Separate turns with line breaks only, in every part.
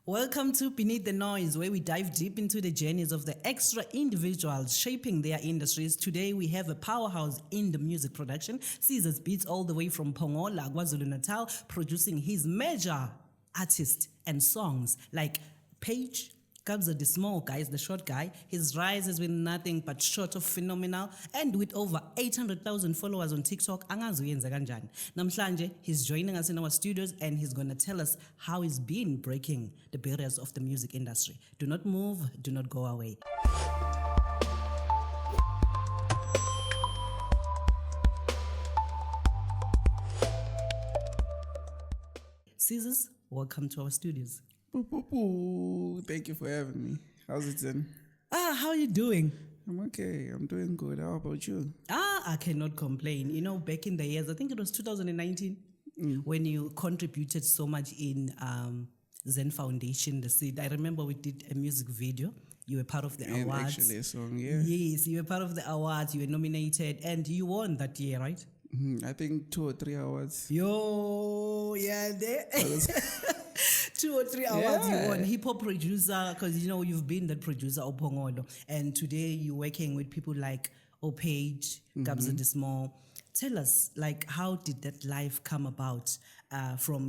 Welcome to Beneath the Noise, where we dive deep into the journeys of the extra individuals shaping their industries. Today, we have a powerhouse in the music production, Caesars Beats, all the way from Pongola, KwaZulu-Natal, producing his major artists and songs like Page, Kabza De Small, guys, the short guy. His rise has been nothing but short of phenomenal, and with over 800,000 followers on TikTok, angazi uyenza kanjani. Namhlanje, he's joining us in our studios and he's going to tell us how he's been breaking the barriers of the music industry. Do not move, do not go away. Caesars, welcome to our studios.
Thank you for having me. How's it then?
How are you doing?
I'm okay. I'm doing good. How about you?
I cannot complain. You know, back in the years, I think it was 2019, when you contributed so much in Zen Foundation, the seed. I remember we did a music video. You were part of the awards.
Actually, a song, yeah.
Yes, you were part of the awards. You were nominated, and you won that year, right?
I think 2 or 3 awards.
Yo, yeah, there. 2 or 3 awards you won. Hip hop producer, because you know you've been the producer of Pongolo, and today you're working with people like Opage, Kabza De Small. Tell us, like, how did that life come about? From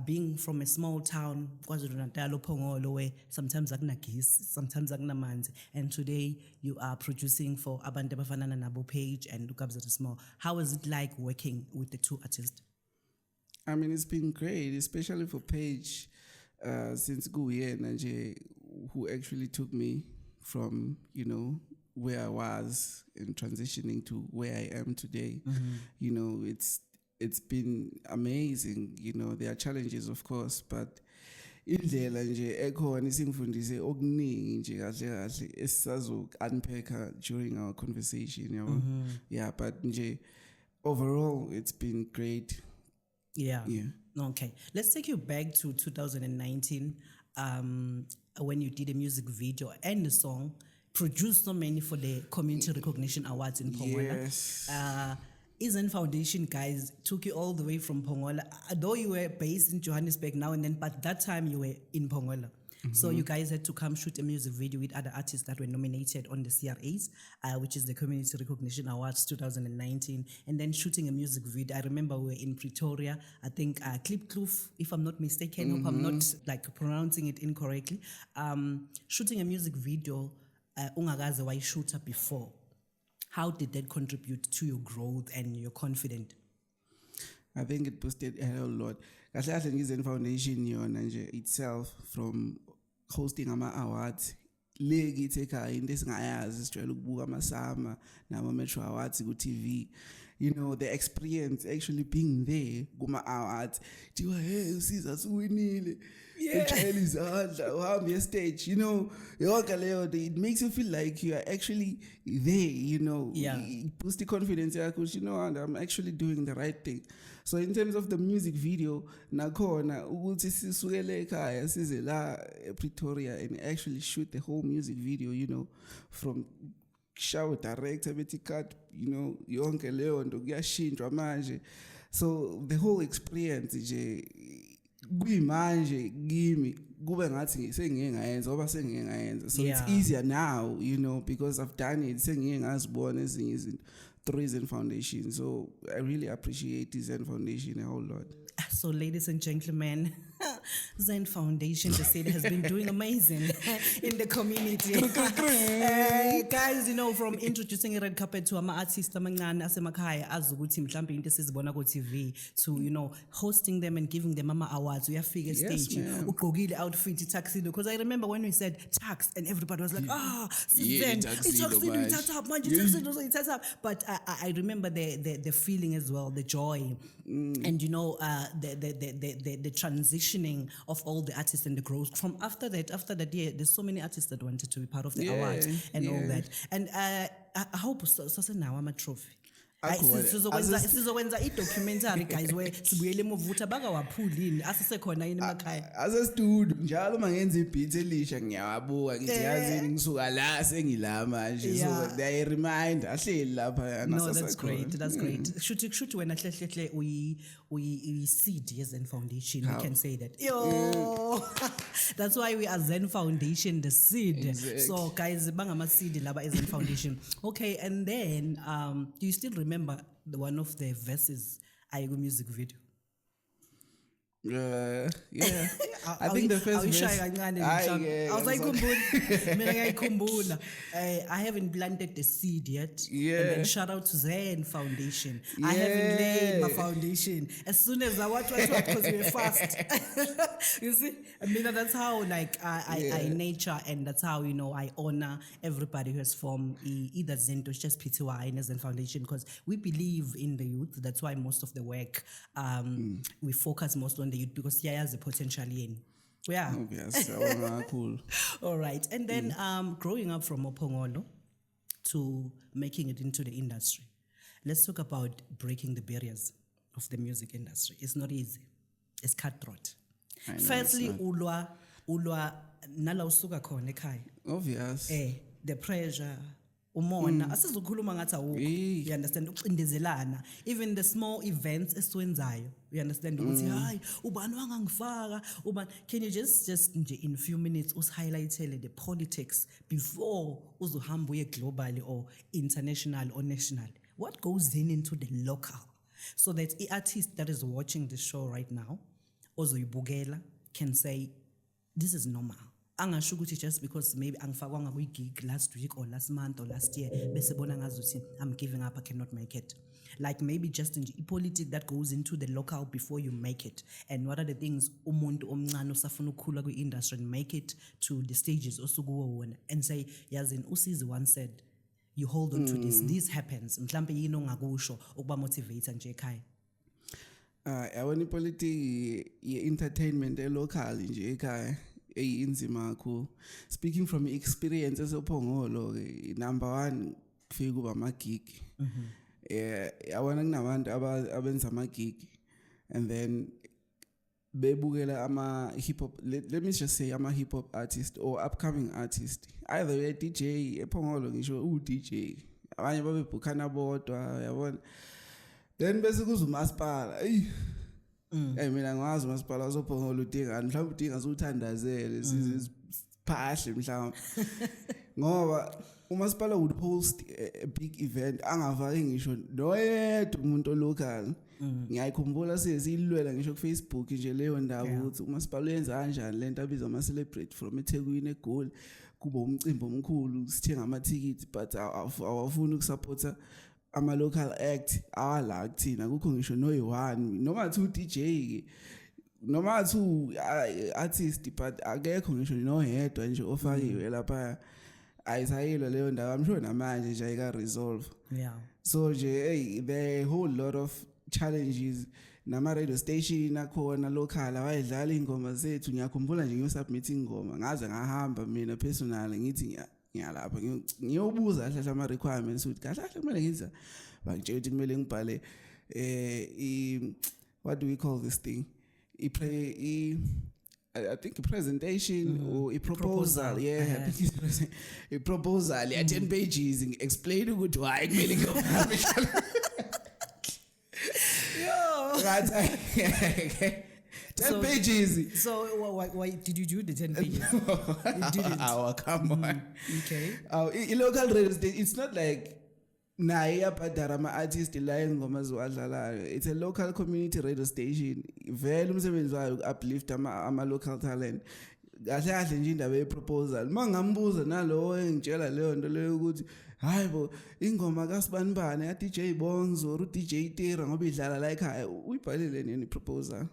being from a small town, KwaZulu-Natal, Pongolo, where sometimes akuna gesi, sometimes akuna manzi, and today you are producing for Abantu Abafana Nabo, Page and Kabza De Small. How is it like working with the two artists?
I mean, it's been great, especially for Page, since Guyen Nanje, who actually took me from, where I was and transitioning to where I am today. It's been amazing. There are challenges, of course, but indlela nje ekhona isingifundise okuningi nje kahle kahle esisazo unpack during our conversation, yeah, but nje overall it's been great.
Yeah. Okay. Let's take you back to 2019, when you did a music video and a song produced so many for the Community Recognition Awards in Pongola.
Yes.
Zen Foundation guys took you all the way from Pongola, though you were based in Johannesburg now and then, but that time you were in Pongola. So you guys had to come shoot a music video with other artists that were nominated on the CRAs, which is the Community Recognition Awards 2019, and then shooting a music video. I remember we were in Pretoria, I think Klipkloof, if I'm not mistaken, hope I'm not like pronouncing it incorrectly. Shooting a music video, ungakaze wayishoota before. How did that contribute to your growth and your confidence?
I think it boosted a whole lot. Kahle kahle ngiZen Foundation yona nje itself, from hosting ama-awards, le kithi ekhaya into esingayazi sijwayele ukubuka ama-Sama nama-Metro Awards ku-TV. The experience actually being there kuma-awards, thiwa hey uSiza uwinile, ejayela izandla uhamba stage, yonke leyo, it makes you feel like you are actually there, It boosts the confidence yakho, and I'm actually doing the right thing. So in terms of the music video, nakhona ukuthi sisukele ekhaya size la Pretoria and actually shoot the whole music video, from shower director bethi cut, yonke leyo nto kuyashintshwa manje. So the whole experience nje kuyimanje kimi kube ngathi sengiye ngayenza oba sengiye ngayenza. So it's easier now, because I've done it, sengiye ngazibona ezinye izinto through Zen Foundation. So I really appreciate Zen Foundation a whole lot.
So ladies and gentlemen, Zen Foundation, the city has been doing amazing in the community. Guys, from introducing a red carpet to ama-artists amancane asemakhaya azukuthi mhlambe into esizibona ku-TV, to hosting them and giving them ama-awards. Uyafika stage ugqokile outfit tuxedo, because I remember when we said tax and everybody was like, Zen, it's tuxedo up, tuxedo up. But I remember the feeling as well, the joy, and the transitioning of all the artists and the growth from after that year. There's so many artists that wanted to be part of the awards and all that. And I hope so now I'm a trophy. Sizokwenza i-documentary guys where sibuyele emuva bakawaphulini asisekhona yini emakhaya
asestudio njalo mangenza ibeat elisha ngiyawabuka ngithi yazini ngisuka la sengila manje, so they remind ahleli lapha.
No, that's great. Shoot wena hlehle uyi seed yeZen Foundation, we can say that. Yo That's why we are Zen Foundation, the seed.
Exact.
So guys, bangama seed laba Zen Foundation. Okay, and then do you still remember one of the verses Aigo music video?
Yeah. I think the first verse.
I was like, I haven't planted the seed yet.
Yeah.
And then shout out to Zen Foundation. I haven't laid my foundation. As soon as I watch, because we're fast. You see? I mean, that's how like I nature, and that's how, I honor everybody who has formed either Zen or just PTY and Zen Foundation, because we believe in the youth. That's why most of the work we focus most on the youth, because yeah, has the potential in. Yeah.
Obvious. Cool.
All right. And then growing up from Opongolo to making it into the industry, let's talk about breaking the barriers of the music industry. It's not easy. It's cutthroat. Firstly, ulwa nala usuka khona ekhaya.
Obvious.
The pressure, umona asizukhuluma ngathi awukho. You understand, ucindezelana, even the small events esiwenzayo, you understand ukuthi hayi ubani wangangifaka ubani. Can you just nje in a few minutes usihighlightele the politics before uzohamba uye globally or international or national? What goes into the local, so that the artist that is watching this show right now ozoyibukela can say this is normal? Angasho ukuthi just because maybe angifakwanga kwi-gig last week or last month or last year bese bona ngazuthi I'm giving up, I cannot make it. Like maybe just in politics that goes into the local before you make it, and what are the things umuntu omncane osafuna ukukhula kwi-industry and make it to the stages osukuwo wona, and say yazini uSizwe once said you hold on to this happens, mhlambe yini ongakusho ukuba motivator nje ekhaya?
Yabona ipolitiki ye-entertainment local nje ekhaya inzima kakhulu. Speaking from experience esophongolo, number one kufika kuba ama-gig. Yabona kunabantu abenza ama-gig and then bebukela ama-hip hop, let me just say ama-hip hop artist or upcoming artist, either we DJ ephongolo ngisho u-DJ, abanye babebhukhana bodwa, yabona. Then bese kuza umasipala. Mina ngazi umasipala sophongolo udingani, mhlawumbe udinga usuthandazele siziphahle mhlawumbe. Ngoba umasipala would host a big event angafaki ngisho noyedwa umuntu local. Ngiyayikhumbula siyilwela ngisho ku Facebook nje leyo ndaba ukuthi umasipala uyenza kanjani lento abizwa ama celebrate from eThekwini eGoli, kuba umcimbi omkhulu sithenga ama tickets but awafuni ukusupporta ama local act awala kuthina, kukho ngisho noyi-1 noma 2 DJ noma 2 artist but akekho ngisho noyedwa nje ofakiwe lapha. Ayisayilwa leyo ndaba, I'm sure namanje nje ayika resolve. So nje there a whole lot of challenges. Nama radio station akhona local awayidlala ingoma zethu. Ngiyakhumbula nje ngiyosubmit ingoma ngaze ngahamba mina personally ngithi ngiyalapha ngiyobuza kahle ama requirements ukuthi kahle kumele ngenza, bangitshela ukuthi kumele ngibhale what do we call this thing, I think a presentation or a proposal. Yeah, I think a proposal. 10 pages explain ukuthi why kumele ngibhale. Right. 10 pages.
So why did you do the 10 pages? You didn't.
Come on.
Okay.
Local radio station, it's not like naye abhadara ama-artist la ingoma ziwadlalayo. It's a local community radio station. Vele umsebenzi wayo uplift ama-local talent. Kahle kahle nje indaba ye-proposal. Mangambuza nalowo engitshela leyo nto leyo ukuthi hayi bo ingoma kaSibanibani DJ Bongs or DJ Tira ngoba idlala la ekhaya, uyibhalile nini proposal?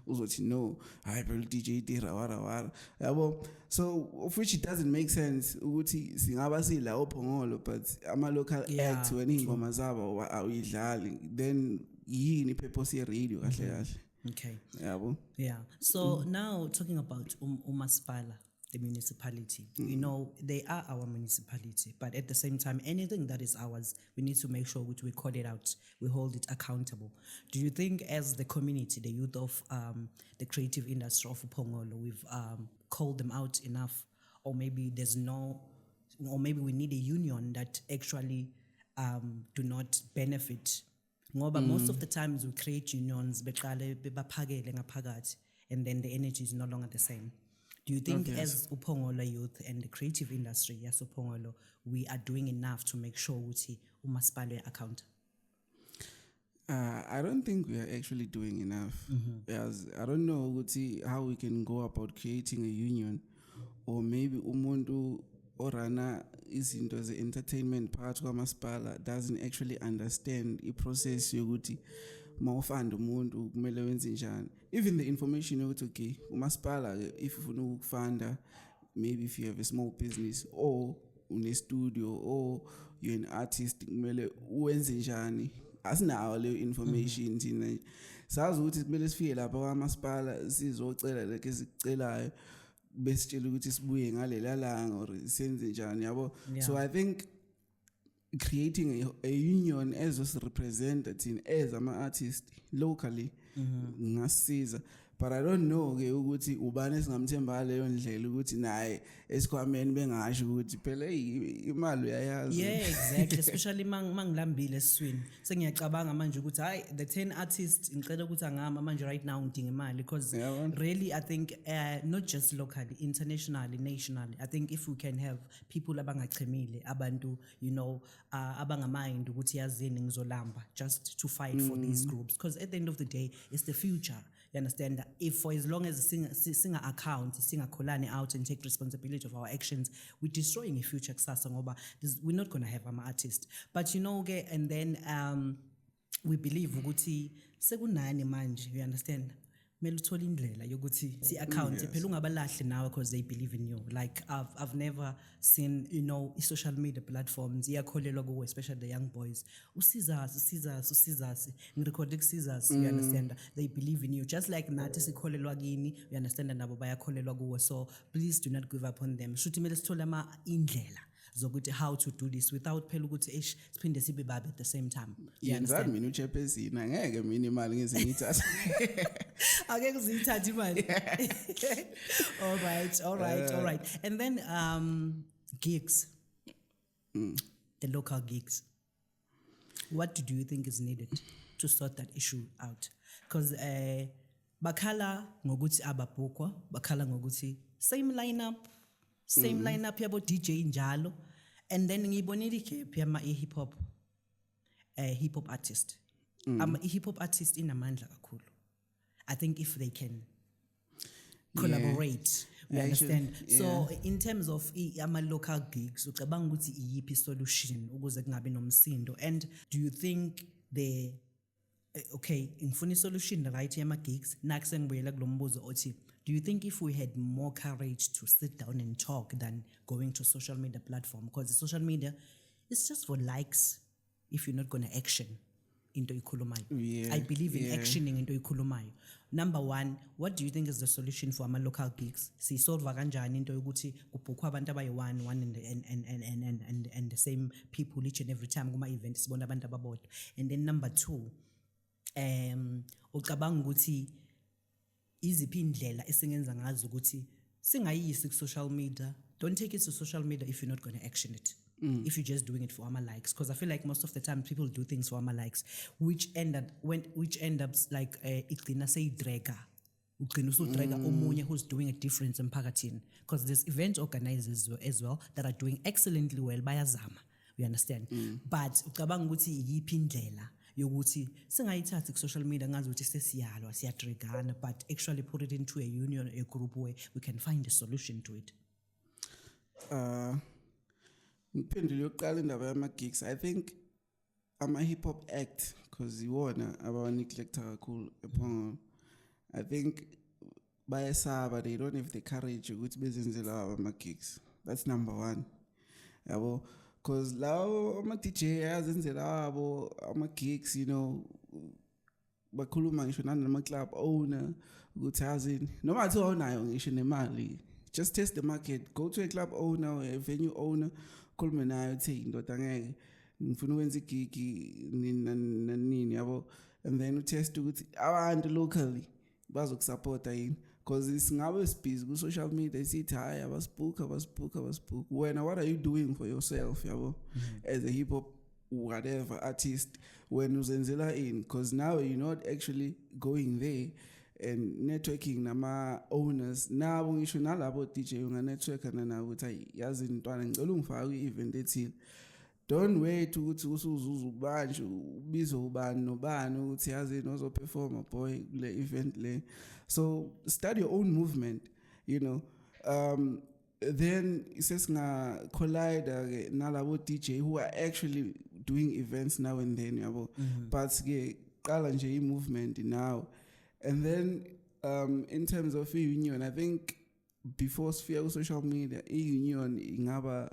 Uzothi no, hayi phela DJ Tira wara yabo. So of which it doesn't make sense ukuthi singaba sila ophongolo but ama local acts when ingoma zabo awuyidlali, then yini purpose ye radio kahle kahle.
Okay.
Yabo.
Yeah. So now talking about umasipala, the municipality. You know, they are our municipality, but at the same time, anything that is ours, we need to make sure we call it out, we hold it accountable. Do you think as the community, the youth of the creative industry of Upongolo, we've called them out enough? Or maybe maybe we need a union that actually do not benefit? Ngoba most of the times we create unions, beqale bebaphakele ngaphakathi, and then the energy is no longer the same. Do you think
Okay.
as Upongolo youth and the creative industry, yes, Upongolo, we are doing enough to make sure ukuthi umasipala account?
I don't think we are actually doing enough. As I don't know how we can go about creating a union, or maybe umuntu orana izinto ze entertainment part kwamasipala doesn't actually understand the process yokuthi mawufanda umuntu kumele wenze njani. Even the information yokuthi okay umasipala if ufuna ukufanda, maybe if you have a small business or une studio or you're an artist kumele uwenze njani. Asinawo leyo information thina. Sazi ukuthi kumele sifike lapha kwamasipala sizocela leke sicelayo besitshela ukuthi sibuye ngalela langa or senze njani yabo. So I think creating a union as us representative as ama artist locally ngasiza. But I don't know ke ukuthi ubani singamthemba leyo ndlela ukuthi naye esikhwameni bengasho ukuthi phela imali uyayazi.
Yeah, exactly. Especially mangilambile esiswini. Sengiyacabanga manje ukuthi hayi the 10 artists ngicela ukuthi angama manje right now ngidinga imali because really I think not just locally, internationally, nationally. I think if we can have people abangachemile abantu, you know, abangamind ukuthi yazini ngizolamba just to fight for these groups because at the end of the day it's the future. You understand that if for as long as singer account, singer kholani out and take responsibility of our actions, we're destroying a future kusasa ngoba we're not gonna have an artist. But you know, okay, and then we believe ukuthi sekunani manje, you understand? Mele uthole indlela yokuthi si account phela ungabalahli nawe because they believe in you. Like I've never seen, you know, social media platforms iyakholelwa kuwe, especially the young boys. Usizasi ngirecord kusizasi, you understand? They believe in you just like nathi sikholelwa kini, you understand, nabo bayakholelwa kuwe. So please do not give up on them. Shuthi mele sithole ama indlela zokuthi how to do this without phela ukuthi siphinde sibe babe at the same time. You understand?
Mina uchairperson angeke mina imali ngize ngithatha.
Angeke uzithathe imali. All right. And then gigs. The local gigs. What do you think is needed to sort that issue out? Because bakhala ngokuthi ababhukwa, bakhala ngokuthi same lineup yabo DJ njalo, and then ngibonile ikephi yama hip hop artist. Hip hop artist inamandla kakhulu. I think if they can collaborate, we understand. So in terms of ama local gigs, ucabanga ukuthi iyiphi solution ukuze kungabi nomsindo? And do you think okay, ngifuna solution right yama gigs nakuse ngibuyela kulombuzo othi, do you think if we had more courage to sit down and talk than going to social media platform? Because the social media is just for likes if you're not going to action into ikhulumayo. I believe in actioning into ikhulumayo. Number one, what do you think is the solution for our local gigs? Solve kanjani into yokuthi kubhukwa abantu abayi-one and the same people each and every time kuma event sibona abantu ababodwa. And then number two, ucabanga ukuthi iziphi indlela esingenza ngazo ukuthi singayisi ku social media? Don't take it to social media if you're not going to action it. If you're just doing it for our likes, because I feel like most of the time people do things for our likes, which end up like igcina seyidrega omunye who's doing a difference emphakathini, because there's event organizers as well that are doing excellently well bayazama, we understand. But ucabanga ukuthi iyiphi indlela yokuthi singayithathi ku social media ngazi ukuthi sesiyalwa siyadregana, but actually put it into a union, a group where we can find a solution to it?
Ngiphendule yokuqala indaba yama gigs. I think ama hip hop act because iwona abawa neglect kakhulu ephongo. I think bayasaba, they don't have the courage ukuthi bezenzela ama gigs. That's number one. Yabo, because lawo ama DJ azenzela abo ama gigs, you know, bakhuluma ngisho nama club owner ukuthi azini noma athi awunayo ngisho nemali, just test the market, go to a club owner or a venue owner, khulume naye uthi indoda ngeke ngifuna ukwenza igigi nini yabo, and then utest ukuthi abantu locally bazokusupporta yini, because singabe sibhizi ku social media sithi hayi abasibuka wena, what are you doing for yourself yabo as a hip hop whatever artist when uzenzela in? Because now you're not actually going there and networking nama owners nabo ngisho nalabo DJ unga-networka nabo ukuthi hayi yazi ntwana ngicela ungifake kwi-event ethile. Don't wait ukuthi usuzuza ubanje ubizwe ubani nobani ukuthi yazi nozoperforma boy kule event le. So start your own movement, you know. Then sesinga collide nalabo DJ who are actually doing events now and then yabo. But ke qala nje movement now. And then in terms of union, I think before sphere social media, union ingaba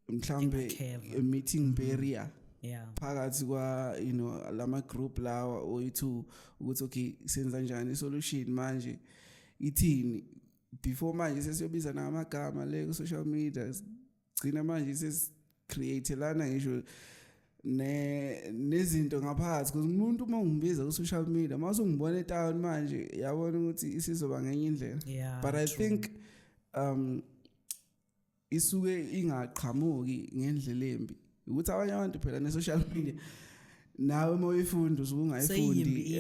mhlambe a meeting barrier.
Yeah.
Phakathi kwa you know lama group lawa o2 ukuthi okay senza njani solution manje ithini before manje sesiyobiza namagama le ku social media gcina manje create lana ngisho nezinto ngaphakathi because umuntu uma ungibiza ku social media mase ungibona etown manje yabona ukuthi isizoba ngenye indlela. But I think isuke ingaqhamuki ngendlela embi ukuthi abanye abantu phela ne social media nawe moyifunda usungayifundi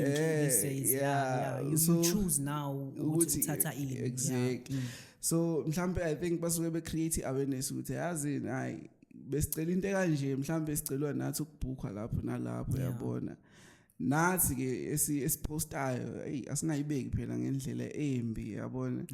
you choose now ukuthi uthatha ini.
Exactly. So mhlambe I think basuke be create awareness ukuthi yazi hayi besicela into kanje mhlambe sicelwa nathi ukubhukha lapho nalapho yabona nathi ke esipostayo hey asingayibeki phela ngendlela embi yabona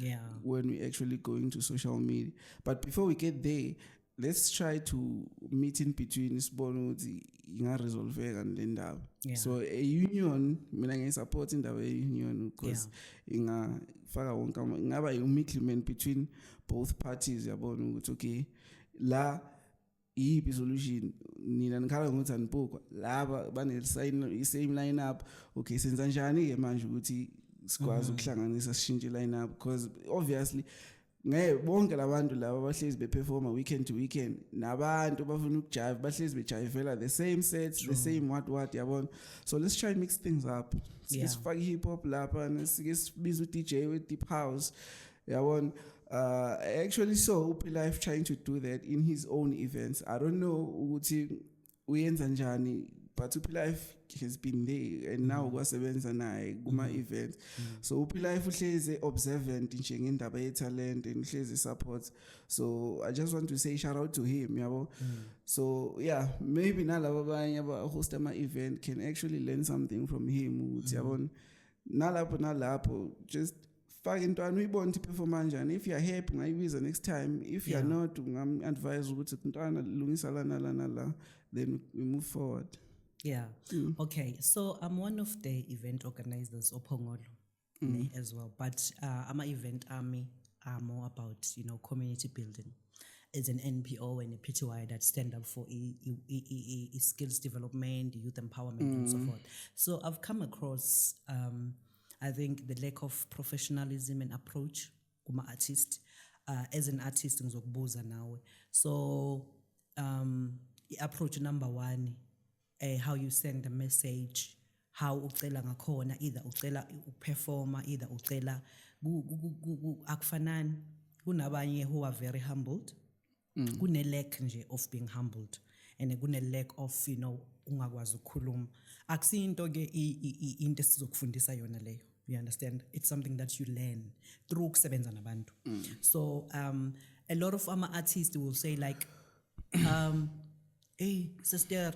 when we actually going to social media. But before we get there, let's try to meet in between isibone ukuthi inga resolveka le ndaba. So a union mina ngiyisupport indaba ye union because ingafaka wonke ingaba i-agreement between both parties yabona ukuthi okay la iyiphi solution nina nikhala ngokuthi anibhukwa laba bane same line up okay senza njani ke manje ukuthi sikwazi ukuhlanganisa sishintshe line up because obviously bonke labantu laba bahlezi beperforma weekend to weekend nabantu bafuna ukujive bahlezi bejivela the same sets the same what yabona. So let's try and mix things up. Sifake hip hop lapha nesibiza uDJ with deep house yabona. I actually saw Upi Life trying to do that in his own events. I don't know ukuthi uyenza njani, but Upi Life has been there and now kwasebenza naye kuma events. So Upi Life uhlezi observant nje ngendaba ye talent and uhlezi support. So I just want to say shout out to him yabo. So yeah, maybe nalabo abanye aba host ama event can actually learn something from him ukuthi yabona nalapho just fake intwana uyibona ukuthi performa kanjani. If you are happy ngayibiza next time, if you are not ngam advise ukuthi intwana lungisa la then we move forward.
Okay, so I'm one of the event organizers Ophongolo as well, but I'm an event army more about community building. It's an NPO and a PTY that stand up for skills development, youth empowerment and so forth. So I've come across I think the lack of professionalism and approach kuma artist as an artist ngizokubuza nawe. So approach number one, how you send a message, how ucela ngakhona, either ucela uperforma, either ucela akufanani. Kunabanye who are very humbled, kune lack nje of being humbled, and kune lack of ungakwazi ukukhuluma. Akusinto ke into esizokufundisa yona leyo. You understand? It's something that you learn through kusebenza nabantu. So a lot of artists will say like hey sister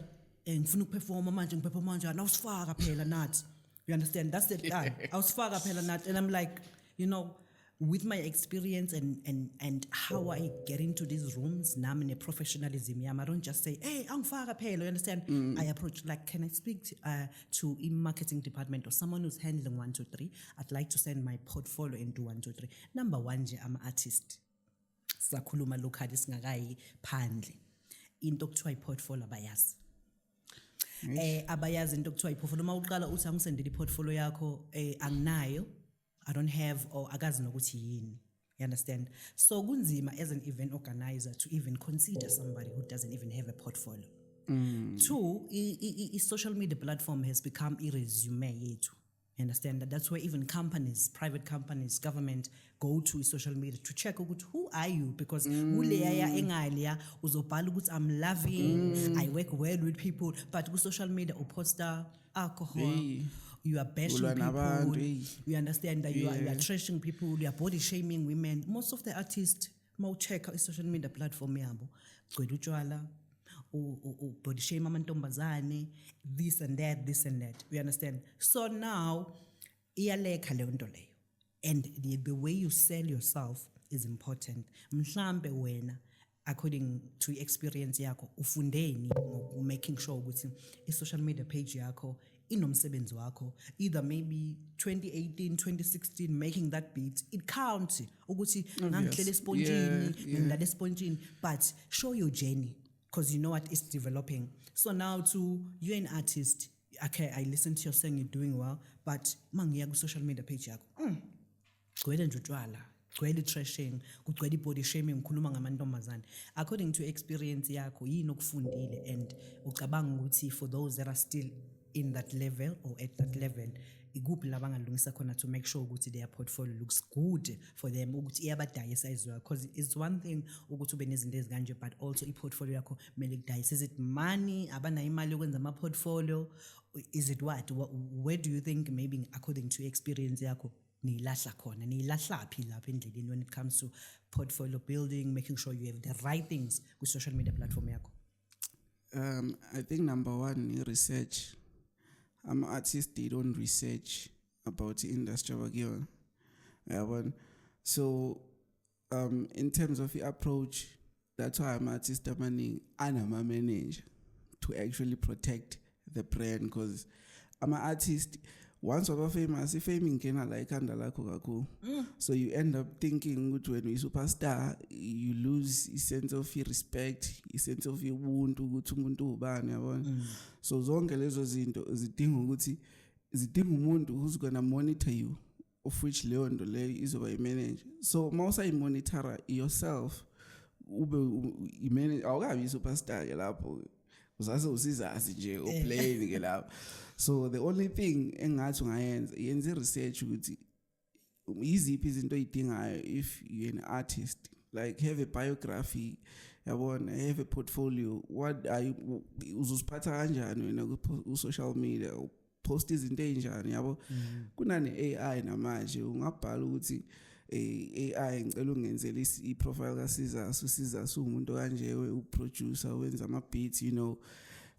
ngifuna ukuperforma manje ngiperforma manje awusifaka phela nathi. You understand? That's the time. Awusifaka phela nathi. And I'm like, with my experience and how I get into these rooms, nami ne professionalism yami, I don't just say, hey, angifaka phela, you understand? I approach like, can I speak to a marketing department or someone who's handling 1, 2, 3? I'd like to send my portfolio into 1, 2, 3. Number one, I'm an artist. Sakhuluma locally singakayi phandle. Into kuthiwa iportfolio abayazi. Abayazi into kuthiwa iportfolio. Uma uqala uthi angisendele iportfolio yakho anginayo. I don't have or akazi nokuthi yini. You understand? So kunzima as an event organizer to even consider somebody who doesn't even have a portfolio. Two, social media platform has become a resume yethu. You understand? That's where even companies, private companies, government go to social media to check who are you, because uzobhala ukuthi I'm loving, I work well with people, but with social media uposta alcohol, you are bashing
Ulwa nabantu,
people,
eh.
you understand that you are trashing people, you are body shaming women. Most of the artists, check out social media platform yabo, gcwele utshwala, body shame amantombazane, this and that, you understand? So now, iyaleka leyo nto leyo. And the way you sell yourself is important. Mhlambe wena, according to experience yakho, ufundeni making sure ukuthi i-social media page yakho inomsebenzi wakho, either maybe 2018, 2016, making that beat, it counts ukuthi ngangihlela espontini, ngidlala espontini, but show your journey, because you know what is developing. So now to you an artist, okay, I listen to you saying you're doing well, but mangiya ku-social media page yakho, gcwele nje utshwala, gcwele trashing, kugcwele body shaming, ngikhuluma ngamantombazane. According to experience yakho, yini okufundile, and ucabanga ukuthi for those that are still in that level or at that level, ikuphi la bangalungisa khona to make sure ukuthi their portfolio looks good for them, ukuthi iyabadayisa as well, because it's one thing ukuthi ube nezinto ezikanje, but also i-portfolio yakho mele kudayisa. Is it money, abanayo imali yokwenza ama-portfolio, is it what? Where do you think, maybe according to experience yakho, niyilahla khona, niyilahlaphi lapha endleleni when it comes to portfolio building, making sure you have the right things with social media platform yakho?
I think number one, research. I'm an artist, they don't research about the industry. So in terms of the approach, that's why I'm an artist, I'm a manager to actually protect the brand, because I'm an artist. Once you're famous, if fame ingena like kaku. So you end up thinking when you're superstar, you lose a sense of your respect, a sense of your ubuntu, ukuthi umuntu ubani yabona. So zonke lezo zinto zidinga ukuthi zidinga umuntu who's going to monitor you, of which leyo nto leyo izoba i-manage. So mawusa i-monitor yourself, ube i-manage, awukabi i-superstar ke lapho. Uzase usizazi nje uplaying ke lapho. So the only thing engathi yenze research ukuthi yiziphi izinto oyidingayo if you're an artist, like have a biography, yabona, have a portfolio, what are you uzosiphatha kanjani wena ku social media, post izinto enjani yabo. Kunane AI namanje ungabhala ukuthi AI ngicela ungenzele i-profile kaSizas umuntu kanje uproducer wenza ama beats, you know.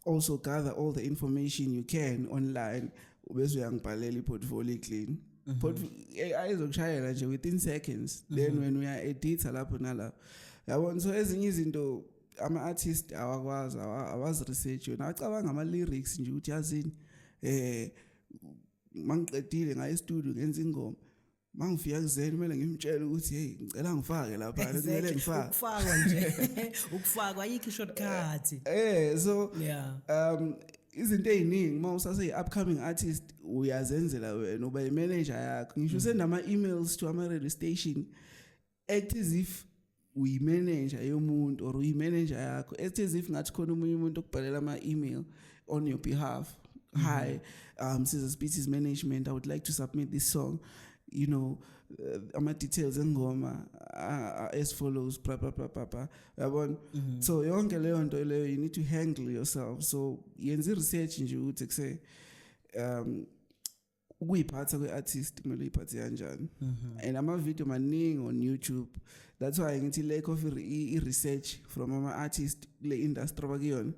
Also gather all the information you can online, ubese uyangibhalela i-portfolio clean. AI izokushayela nje within seconds. Then when we are editor lapho nalapho, yabona. So ezinye izinto ama-artist awazi research yona, acabanga ama-lyrics nje ukuthi yazini mangiqedile ngaye studio ngenza ingoma, mangifika kuzeni kumele ngimtshele ukuthi hey ngicela ngifake lapha, kumele ngifake
ukufakwa nje ukufakwa ayikho shortcut.
So izinto eziningi mawusase i-upcoming artist uyazenzela wena, uba i-manager yakho. Ngisho send ama-emails to ama-radio station, act as if uyi-manager yomuntu or uyi-manager yakho, act as if ngathi khona umunye umuntu okubhalela ama-email on your behalf. Hi, Sizas Beats Management, I would like to submit this song. You know, ama details engoma as follows, blah blah blah blah blah. So yonke leyo nto leyo you need to handle yourself. So yenze research nje ukuthi kuse ukuyiphatha kwe-artist kumele uyiphathe kanjani. And ama video maningi on YouTube. That's why ngithi lack of research from ama artist le industry abakuyona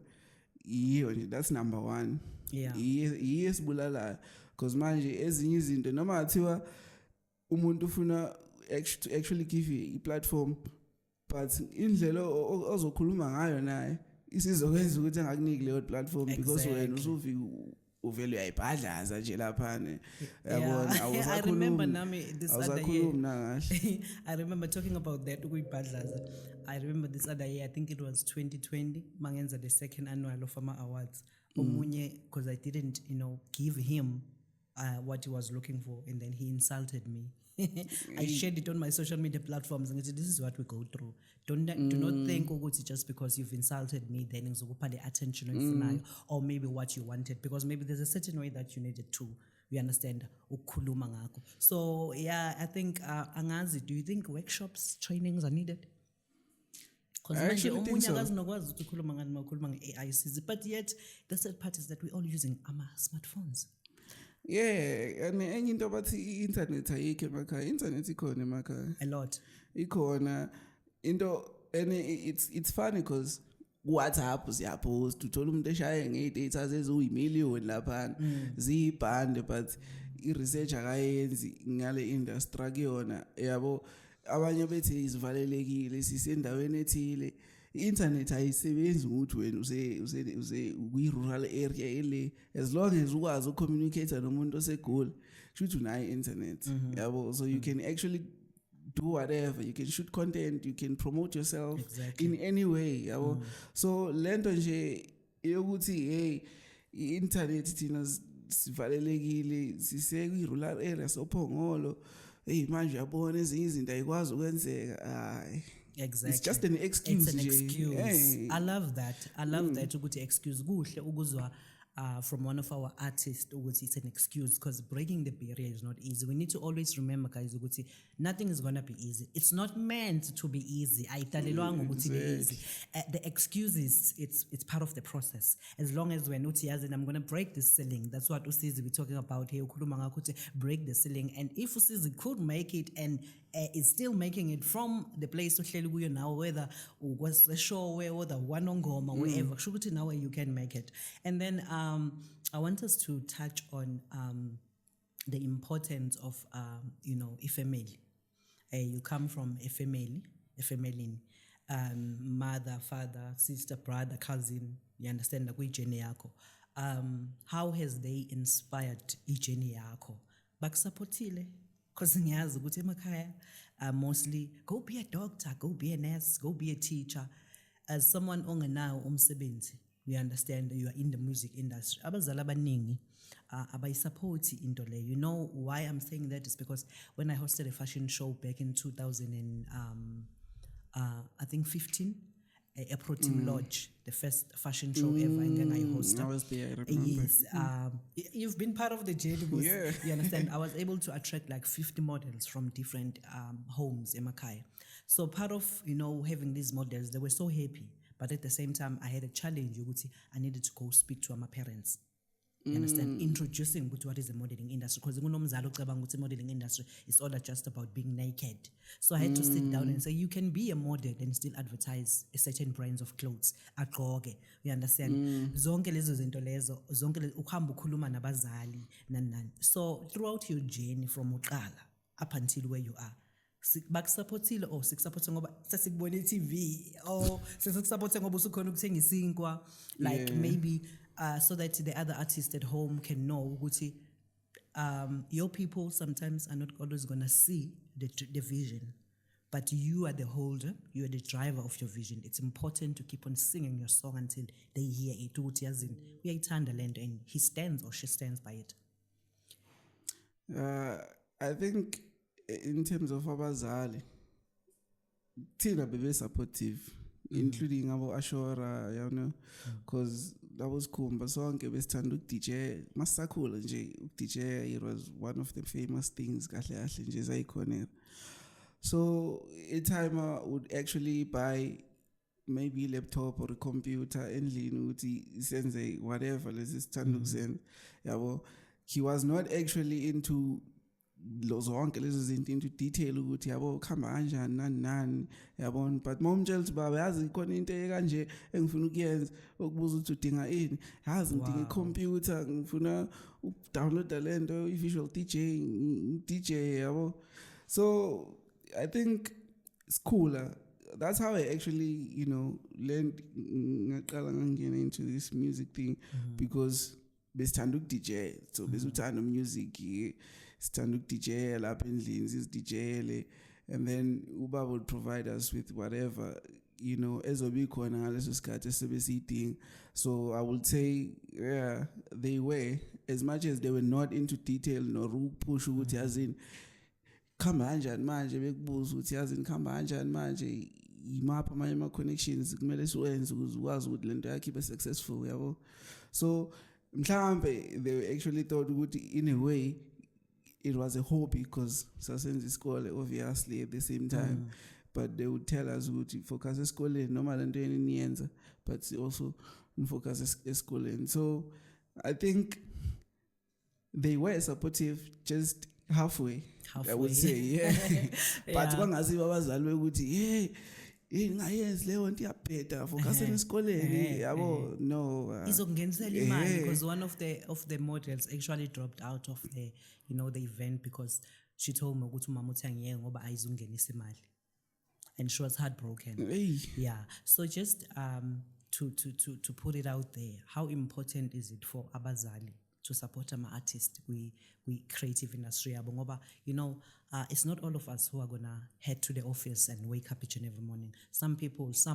yiyo nje, that's number one. Yiyo esibulala, because manje ezinye izinto noma athiwa umuntu ufuna actually give you a platform, but indlela ozokhuluma ngayo naye isizokwenza ukuthi angakuniki leyo platform, because wena usuvika uvele uyayibhadlaza nje lapha ne. Yabona,
I remember nami this other year.
Kahle.
I remember talking about that ukuyibhadlaza. I remember this other year, I think it was 2020, mangenza the second annual of ama awards. Omunye, because I didn't, give him what he was looking for, and then he insulted me. I shared it on my social media platforms and I said, this is what we go through. Do not think just because you've insulted me then ngizokupha the attention or maybe what you wanted, because maybe there's a certain way that you needed to, you understand, ukukhuluma ngakho. So yeah, I think angazi, do you think workshops, trainings are needed? Because manje omunye akazinokwazi ukuthi ukhuluma ngani makhuluma nge-AI, but yet the sad part is that we're all using our smartphones.
Yeah, and enye into bathi i-internet ayikho emakhaya. Internet ikhona emakhaya.
A lot.
Ikhona into and it's funny because WhatsApp siyapost uthola umuntu eshaye nge-data eziyi-million lapha ziyibhande but i-research akayenzi ngale industry kuyona yabo abanye bethe isivalelekile sisendaweni ethile i-internet ayisebenzi ukuthi wena use kwi-rural area ele as long as ukwazi ucommunicate nomuntu osegoli kusho unayo internet yabo so you can actually do whatever, you can shoot content, you can promote yourself in any way yabo so lento nje yokuthi hey i-internet thina sivalelekile sise kwi-rural area sophongolo hey manje yabona ezinye izinto ayikwazi ukwenzeka hayi.
Exactly.
It's just an excuse.
It's an excuse.
Hey.
I love that. I love that ukuthi excuse kuhle ukuzwa from one of our artists ukuthi it's an excuse because breaking the barrier is not easy. We need to always remember guys ukuthi nothing is going to be easy. It's not meant to be easy. Ayidalelwanga ukuthi be easy. The excuse is it's part of the process. As long as when uthi yazi I'm going to break this ceiling. That's what usizi we talking about here ukhuluma ngakho ukuthi break the ceiling and if usizi could make it and is still making it from the place uhleli kuyo now whether was the show whether wanongoma wherever kusho ukuthi now you can make it. And then I want us to touch on the importance of a family. You come from a family mother, father, sister, brother, cousin, you understand like journey yako. How has they inspired journey yako? Bakusupportile because ngiyazi ukuthi emakhaya mostly go be a doctor, go be a nurse, go be a teacher. As someone ongenawo umsebenzi, you understand you are in the music industry. Abazali abaningi abayisupport into le. You know why I'm saying that is because when I hosted a fashion show back in 2015, April Team Lodge, the first fashion show ever, and then I hosted.
I was there, I remember.
Yes, you've been part of the journey.
Yeah.
You understand? I was able to attract like 50 models from different homes in Mackay. So part of having these models, they were so happy. But at the same time, I had a challenge. I needed to go speak to my parents. You understand? Introducing what is the modeling industry. Because the modeling industry is all just about being naked. So I had to sit down and say, you can be a model and still advertise a certain brands of clothes. You understand? Zonke lezo zinto lezo, zonke ukuhamba ukhuluma nabazali nani. So throughout your journey from uqala up until where you are, bakusupportile or sikusupporte ngoba sasikubona TV or sikusupporte ngoba usukhona ukuthenga isinkwa like maybe so that the other artists at home can know ukuthi your people sometimes are not always going to see the vision, but you are the holder, you are the driver of your vision. It's important to keep on singing your song until they hear it ukuthi yazini uyayithanda lento and he stands or she stands by it.
I think in terms of abazali thina bebe supportive including abo Ashora because that was Kumba sonke besithanda ukDJ masakhula nje ukDJ it was one of the famous things kahle kahle nje zayikhona. So a time I would actually buy maybe a laptop or a computer endlini ukuthi senze whatever lesithanda ukuzenza yabo. He was not actually into zonke lezo zinto into detail ukuthi yabo khamba kanjani nani yabona but momtshela ukuthi baba yazi khona into ekanje engifuna ukuyenza ukubuza ukuthi udinga ini yazi ngidinga icomputer ngifuna ukudownloada lento i-visual DJ yabo. So I think it's cooler. That's how I actually learned ngaqala ngangena into this music thing because besithanda ukDJ so besithanda music stand DJ lapha endlini sizidjele and then ubaba would provide us with whatever ezobe khona ngaleso sikhathi sebesidinga. So I would say they were, as much as they were not into detail nor push ukuthi yazini khamba kanjani manje bekubuza ukuthi yazini khamba kanjani manje imapha amanye ama connections kumele siwenze ukuze ukwazi ukuthi lento yakhe ibe successful yabo. So mhlambe they actually thought ukuthi in a way it was a hobby because sasenza isikole obviously at the same time but they would tell us ukuthi focus esikoleni noma lento eniyenza but also focus esikoleni. So I think they were supportive just halfway. I would
Halfway.
say, yeah. But
Yeah.
kwangaziwa abazali ukuthi hey ingayenzi leyo nto iyabheda focuseni esikoleni yabo no
Izokungenisela imali because one of the models actually dropped out of the the event because she told me ukuthi umama uthi angiyeke ngoba ayizungenisa imali, and she was heartbroken.
hey
Yeah, so just to put it out there, how important is it for abazali to support ama-artist we creative industry yabo ngoba it's not all of us who are gonna head to the office and wake up each and every morning. Some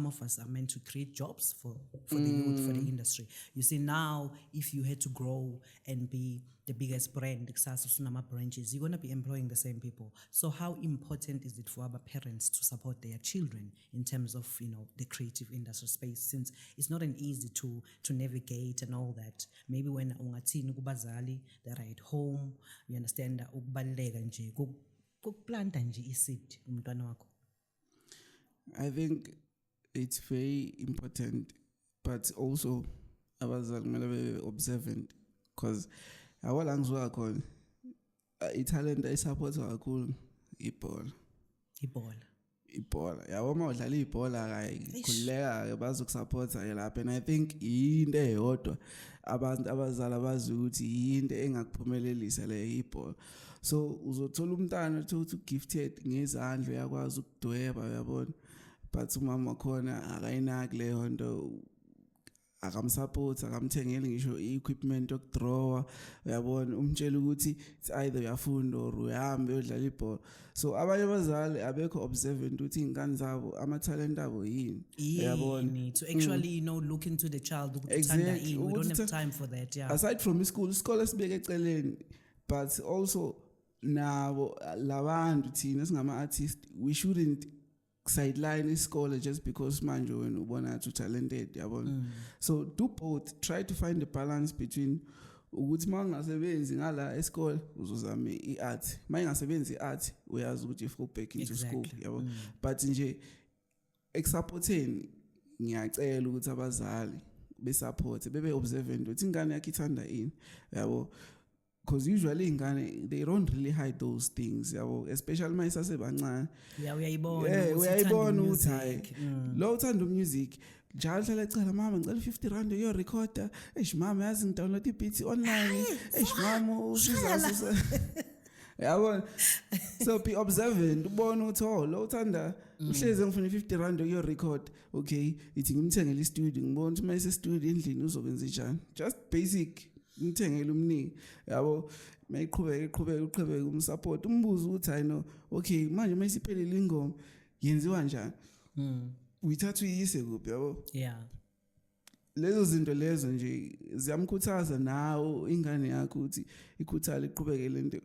of us are meant to create jobs for the youth, for the industry. You see, now if you had to grow and be the biggest brand, kusasa usunama branches, you're gonna be employing the same people. So how important is it for our parents to support their children in terms of the creative industry space, since it's not an easy to navigate and all that? Maybe when ungathini kubazali that are at home, you understand ukubaluleka nje kokuplanta nje iseed umntwana wakho.
I think it's very important, but also abazali kumele be observant because awala ngizwa khona italent ayisupportwa kakhulu ibhola yabo uma udlala ibhola kayikhululeka ke bazokusupporta ke lapha, and I think into eyodwa abantu abazali abazi ukuthi into engakuphumelelisa le ibhola. So uzothola umntana uthi gifted ngezandla uyakwazi ukudweba uyabona, but umama khona akayinaki leyo nto, akamsupport, akamthengeli ngisho i-equipment yokudrawa uyabona, umtshela ukuthi it's either uyafunda or uyahambe uyodlala ibhola. So abanye abazali abekho observant ukuthi ingane zabo ama-talent abo yini uyabona,
to actually look into the child ukuthi
Exactly.
uthanda ini. We don't have time for that. Yeah,
aside from isikole sibeke eceleni, but also nabo labantu thina singama-artist we shouldn't sideline isikole just because manje wena ubona ukuthi talented yabona. So do both, try to find a balance between ukuthi mangasebenzi ngala esikole uzozama i-art, mangasebenzi i-art uyazi ukuthi if go back into school yabo. But nje ekusupporteni ngiyacela ukuthi abazali besupport bebe observant ukuthi ingane yakhe ithanda ini yabo, because usually ingane they don't really hide those things yabo, especially uma isasebancane. Uyayibona ukuthi hayi lo uthanda music njalo hlala ecela mama ngicela 50 rand yo recorder, mama yazi ngidownload i-beats online, mama usiza yabona. So be observant, ubona ukuthi lo uthanda uhleze ngifuna 50 rand yo record, okay ithi ngimthengele i-studio, ngibona ukuthi mayise studio endlini uzokwenza njani, just basic ngithengele umniki yabo. Mayiqhubeka umsupport, umbuzo ukuthi hayi no okay manje mayisiphelile ingoma yenziwa njani, uyithatha uyise kuphi yabo.
Yeah,
lezo zinto lezo nje ziyamkhuthaza nawo ingane yakho ukuthi ikhuthale iqhubeke lento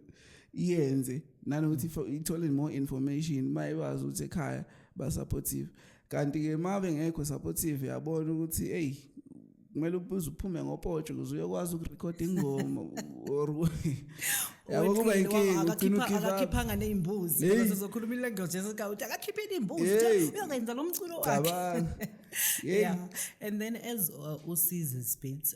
iyenze, nanokuthi ithole more information mayiwazi ukuthi ekhaya ba supportive. Kanti ke mabe ngekho supportive yabona ukuthi hey kumele uphume ngopotsho ukuze uyokwazi ukurecord ingoma or yabo kuba inkinga
akakhiphanga neimbuzi ngoba sizokhuluma ilanguage yesikhawu akakhiphe imbuzi uyokwenza lo mculo wakhe. Yeah, and then as Usizi spits,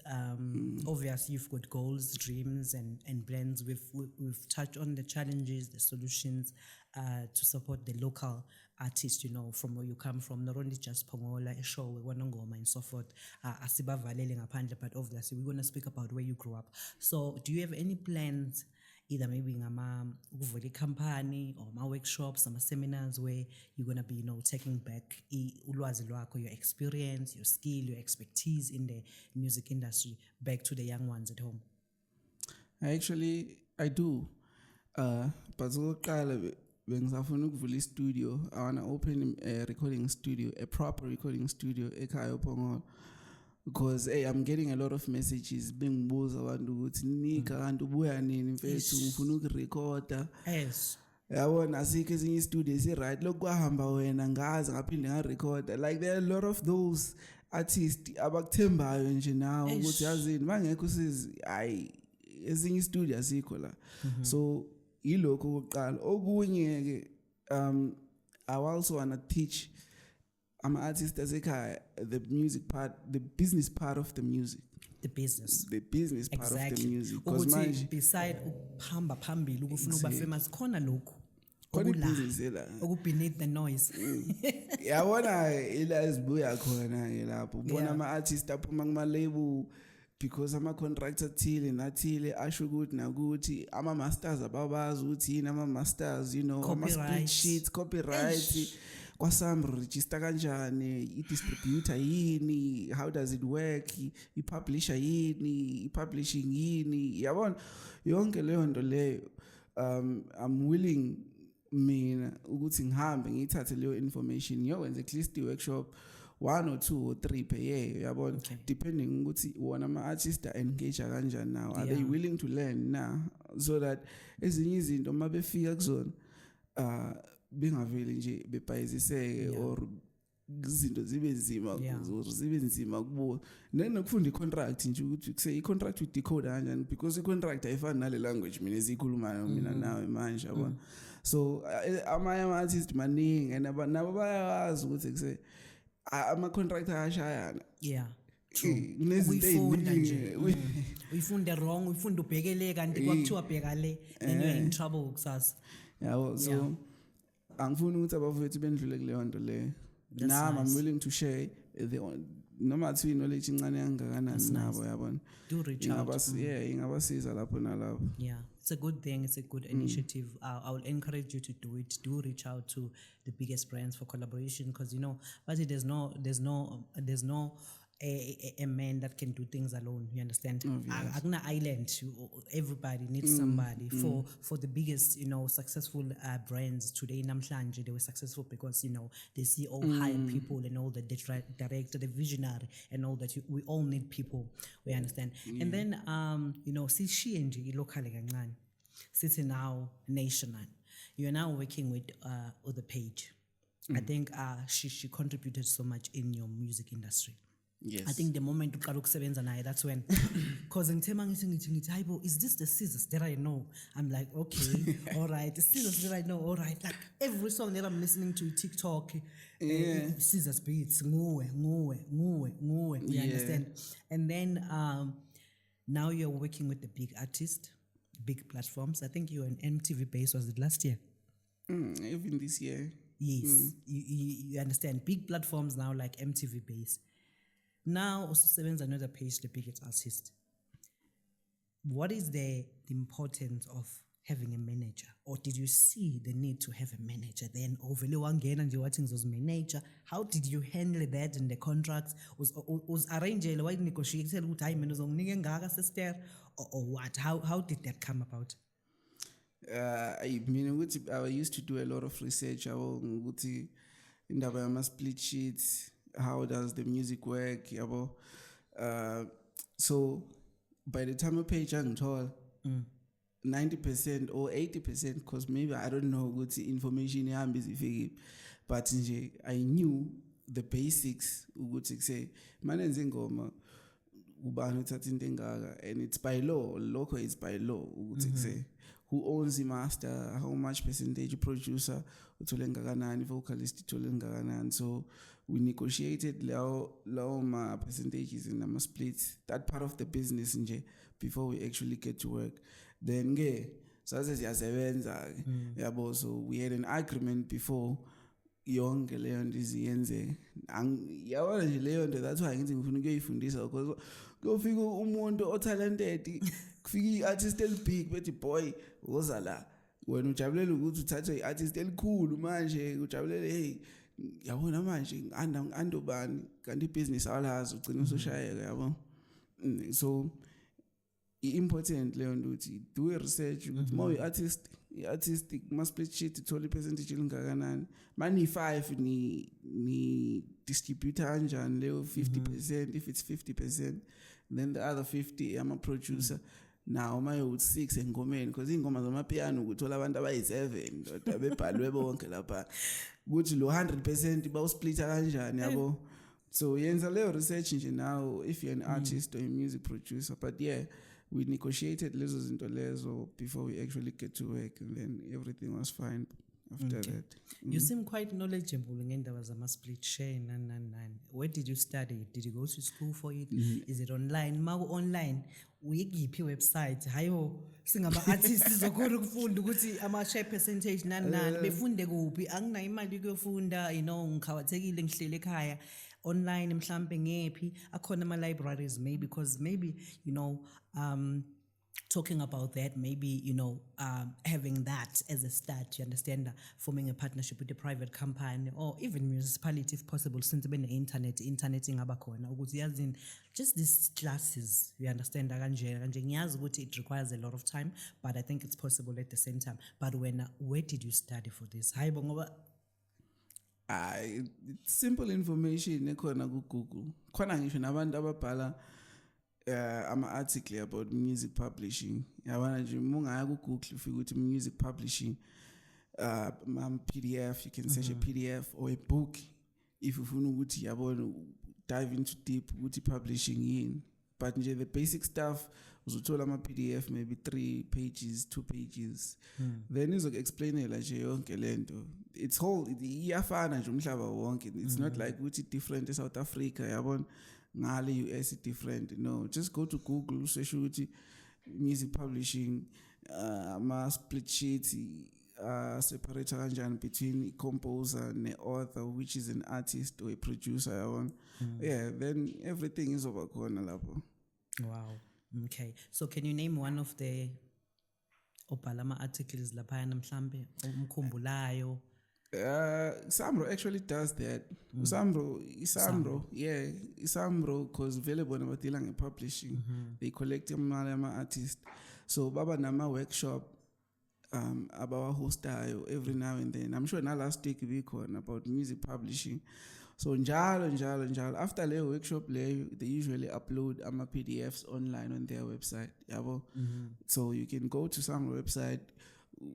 obviously you've got goals, dreams, and plans. We've touched on the challenges, the solutions to support the local artists, from where you come from, not only just Pongola, Eshowe, Wanongoma, and so forth. Asibavalele ngaphandle, but obviously we're going to speak about where you grew up. So do you have any plans, either maybe ukuvula company or workshops, some seminars where you're going to be, taking back ulwazi lwakho, your experience, your skill, your expertise in the music industry back to the young ones at home?
I do. But okokuqala bengisafuna ukuvula i-studio. I want to open a recording studio, a proper recording studio ekhaya ePongola. Because I'm getting a lot of messages bengibuza abantu ukuthi nika kanti ubuya nini mfethu ngifuna ukurecorda.
Yes.
Yabona asikho ezinye i-studio esi-right lokuhamba wena ngaze ngaphinde ngarecorda. Like there are a lot of those artists abakuthembayo nje nawe ukuthi yazini mangekho Usizi hayi ezinye i-studio asikho la. So ilokho okokuqala. Okunye ke I also want to teach ama-artists asekhaya the music part, the business part of the music.
the business.
the business part of the
Exactly.
music because
Ukuthi
manje
beside ukuhamba phambili ukufuna ukuba famous khona lokhu
khona
okula
ibhizinisi ela
beneath the noise.
yabona ila ezibuya khona ke lapho ubona
Yeah.
ama-artist aphuma kuma-label because ama-contracts athile nathile asho ukuthi nakuthi ama-masters ababazi ukuthi yini ama-masters you know
Copyright.
ama-split sheets copyright kwasam register kanjani i-distributor yini how does it work i-publisher yini i-publishing yini yabona yonke leyo nto leyo I'm willing mina ukuthi ngihambe ngiyithathe leyo information ngiyokwenza at least i-workshop 1 or 2 or 3 per year yabona
Okay.
depending ukuthi wona ama-artist engage kanjani now are they
Yeah.
willing to learn now so that ezinye izinto uma befika kuzona bengaveli nje bebhayiziseke
Yeah.
or izinto zibe nzima
Yeah.
or zibe nzima kubo nokufunda i-contract nje ukuthi kuse i-contract udecode kanjani because i-contract ayifani nale language mina eziyikhulumayo mina nawe manje yabona so amanye ama-artist maningi and nabo bayawazi ukuthi kuse ama-contract ayashayana
Yeah.
kunezinto
Uyifunda
ey'ningi
nje. Uyifunde wrong, uyifunde ubhekele kanti kwakuthiwa bheka le, then you're in trouble kusasa.
yabo so
Yeah.
angifuni ukuthi abafowethu bendlule kuleyo nto leyo
That's
nami I'm
nice.
willing to share noma kuthiwa knowledge incane kangakanani nabo yabona
Do reach out.
ingabasiza lapho nalapho.
Yeah, it's a good thing. It's a good initiative. I will encourage you to do it. Do reach out to the biggest brands for collaboration because but there's no a man that can do things alone. You understand? Agna Island. Everybody needs somebody for the biggest successful brands today. Namhlanje they were successful because the CEO hired people and all the director, the visionary, and all that. We all need people. We understand. And then she and locally kancane. Sitting now national. You are now working with the page. I think she contributed so much in your music industry.
Yes.
I think the moment uqala ukusebenza naye, that's when, because ngithema ngithi hayibo, is this the scissors that I know? I'm like, okay, all right, the scissors that I know, all right. Like every song that I'm listening to TikTok, scissors beats, nguwe. You understand? And then now you're working with the big artists, big platforms. I think you're on MTV Base, was it last year?
Even this year.
Yes, you understand. Big platforms now like MTV Base. Now also seven's another page, the biggest artist. What is the importance of having a manager? Or did you see the need to have a manager then? Overly wangena nje watching those manager. How did you handle that in the contracts? Was arranged why negotiate ukuthi hayi mina uzonginike ngaka sister or what? How did that come about?
I mean I used to do a lot of research ukuthi indaba yama split sheets, how does the music work yabo. So by the time a page angithola 90% or 80% because maybe I don't know ukuthi information yami izifike but nje I knew the basics ukuthi kuse manenze ingoma ubani uthatha into engaka and it's by law lokho is by law ukuthi kuse who owns the master, how much percentage producer uthole ngakanani, vocalist uthole ngakanani. So we negotiated law ma percentages and ama splits, that part of the business nje before we actually get to work. Then saze siyasebenza yabo, so we had an agreement before yonke leyo nto iziyenze yabona nje leyo nto, that's why ngithi ngifuna ukuyifundisa because kufika umuntu o talented kufika i-artist elibig bethi boy woza la wena ujabulela ukuthi uthathe i-artist elikhulu manje ujabulele hey yabona manje andobani kanti ibhizinisi awalazi ugcina usushayeka yabo. So i-important leyo nto ukuthi do a research ukuthi uma i-artist kuma-split sheet ithole i-percentage elingakanani, mani-5 ni distributor kanjani leyo 50%, if it's 50%, then the other 50 ama-producer. Now mayo-6 engomeni because iy'ngoma zamapiano kuthola abantu abayi-7 kodwa bebhalwe bonke lapha ukuthi lo 100% bawusplitta kanjani yabo. So yenza leyo research nje now if you're an artist or a music producer, but yeah, we negotiated lezo zinto lezo before we actually get to work and then everything was fine. after that.
You seem quite knowledgeable ngendaba zama-split share nani. Where did you study? Did you go to school for it? Is it online? Maku online, uyikiphi website? Hayo, singama-artists zokhona ukufunda ukuthi ama-share percentage nani. Befunde kuphi? Anginayo imali yokuyofunda, ngikhawathekile ngihlele ekhaya. Online mhlambe ngephi? Akhona ama-libraries maybe, because maybe, talking about that, maybe, having that as a start, you understand, forming a partnership with a private company or even municipality if possible, since when the internet ingabakhona, ukuthi just these classes, you understand, it requires a lot of time, but I think it's possible at the same time. But where did you study for this? Hi, Bongoba.
Simple information ekhona ku Google. Khona ngisho nabantu ababhala ama-article about music publishing. Yabona nje mungaya ku Google ufika ukuthi music publishing PDF, you can search a PDF or a book if ufuna ukuthi yabona dive into deep ukuthi publishing yini. But nje the basic stuff uzothola ama-PDF maybe 3 pages, 2 pages. Then izoku-explainela nje yonke lento. It's whole iyafana nje umhlaba wonke. It's not like ukuthi different eSouth Africa yabona ngale US different. No, just go to Google search ukuthi music publishing ama-split sheets separate kanjani between composer and author, which is an artist or a producer yabona. Yeah, then everything is over khona lapho.
Wow. Okay. So can you name one of the Opalama articles laphayana mhlambe umkhumbulayo?
Isambro actually does that. Isambro, yeah, Isambro, because available nabatila nge publishing. They collect ama artists. So baba nama workshop abawa hostayo every now and then. I'm sure na last week we on about music publishing. So njalo. After the workshop, they usually upload ama PDFs online on their website. Yabo. So you can go to some website,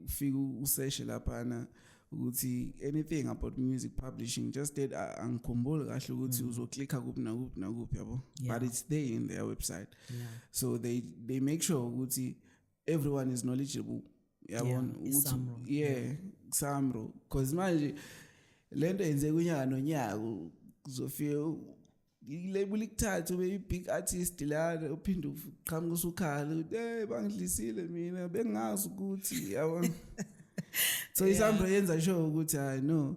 figu search lapana, ukuthi anything about music publishing. Just that angikhumbula kahle ukuthi uzoklicka kuphi nakuphi yabo. But it's there in their website.
Yeah.
So they make sure ukuthi everyone is knowledgeable. Yabo. Yeah, Samro. Because manje lento yenze kunyaka nonyaka kuzofika ilabel ikuthatha ube big artist la uphinde uqhamuka usukhala ukuthi bangidlisile mina bengazi ukuthi yabona. So Isambro yenza sure ukuthi no,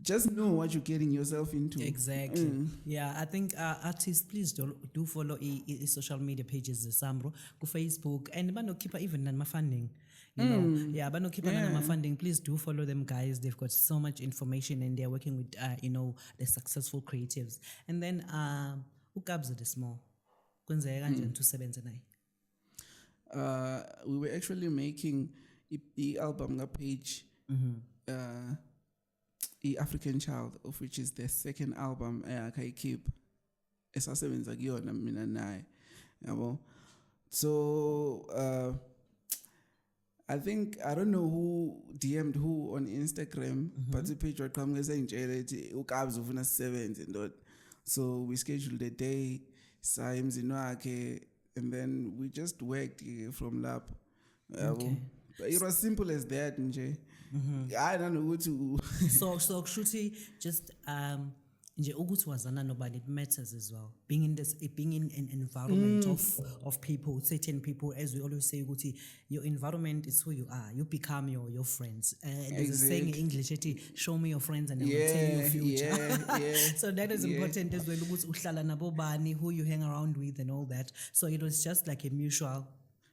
just know what you're getting yourself into.
Exactly. Yeah, I think artists, please do follow social media pages Isambro ku Facebook and banokhipha even nama funding. Banokhipha nama funding. Please do follow them, guys. They've got so much information and they're working with the successful creatives. And then uKabza the Small. Kwenzeka kanjani usebenza naye?
We were actually making the album page African Child, of which is the second album I keep esasebenza kuyona mina naye yabo. So I think I don't know who DM'd who on Instagram, but the page waqhamuka esengitshela ukuthi uKabza ufuna sisebenze ndodwa. So we scheduled a day, saye emzini wakhe, and then we just worked from lapho.
Okay.
But it was simple as that nje. I don't know what to.
So shuthi just nje ukuthi wazana nobani, it matters as well. Being in an environment of people, certain people, as we always say, your environment is who you are. You become your friends. There's a saying in English, show me your friends and I will tell you your future.
Yeah.
So that is important as well. Uhlala nabo bani, who you hang around with and all that. So it was just like a mutual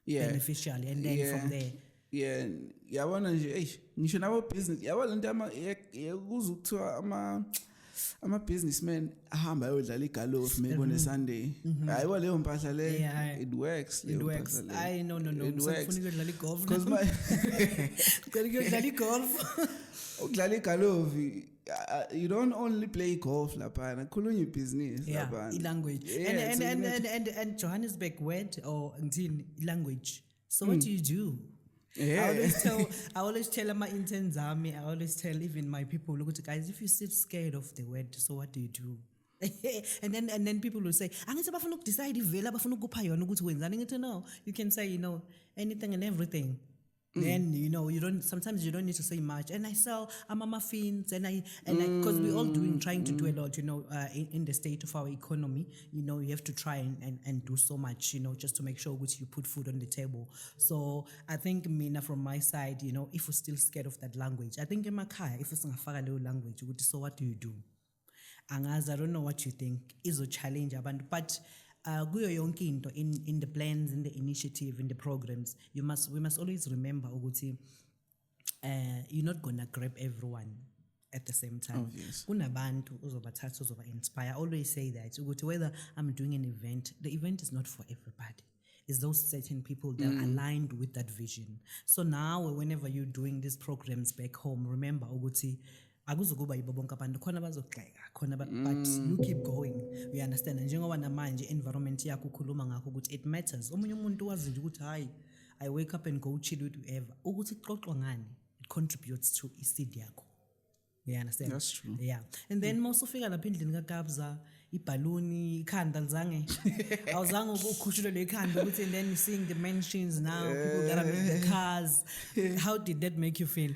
beneficial, and then from there.
Yeah, yabona nje ngisho nabo business yabo lento kuzukuthiwa ama businessmen ahamba ayodlala igolf maybe on a Sunday. Hayibo leyo mpahla le it works.
It works. I no. Sokufuna ukudlala igolf.
Because my
ukudlala igolf.
Ukudlala igolf, you don't only play golf lapha, khulunya business lapha.
Language. And Johannesburg word or language. So what do you do?
Yeah.
I always tell my interns army, I always tell even my people, look at guys, if you sit scared of the word, so what do you do? and then people will say, angithi bafuna ukudecide ivela bafuna ukupha yona ukuthi wenzani. Ngithi no, you can say anything and everything. Then sometimes you don't need to say much. And I sell muffins and because we're all trying to do a lot, in the state of our economy, you have to try and do so much, just to make sure that you put food on the table. So I think Mina, from my side, if we're still scared of that language, I think in Makaya, if it's a language, so what do you do? Angazi, I don't know what you think is a challenge abantu, but kuyo yonke into in the plans, in the initiative, in the programs, we must always remember ukuthi you're not gonna grab everyone at the same time.
Obvious.
Kunabantu uzobathatha uzoba-inspire. I always say that ukuthi whether I'm doing an event, the event is not for everybody. It's those certain people that are aligned with that vision. So now whenever you're doing these programs back home, remember ukuthi akuzukuba yibo bonke abantu khona bazogxeka khona but you keep going, we understand. Njengoba namanje environment yakho ukhuluma ngakho ukuthi it matters. Omunye umuntu wazi nje ukuthi hayi I wake up and go chill with whoever, ukuthi xoxwa ngani, it contributes to isidi yakho. You understand?
That's true.
Yeah. And then most ufika lapha endlini kaKabza ibhaluni ikhanda lizange awuzange ukhushule lekhanda ukuthi then you seeing the mansions now, people that are in the cars. How did that make you feel?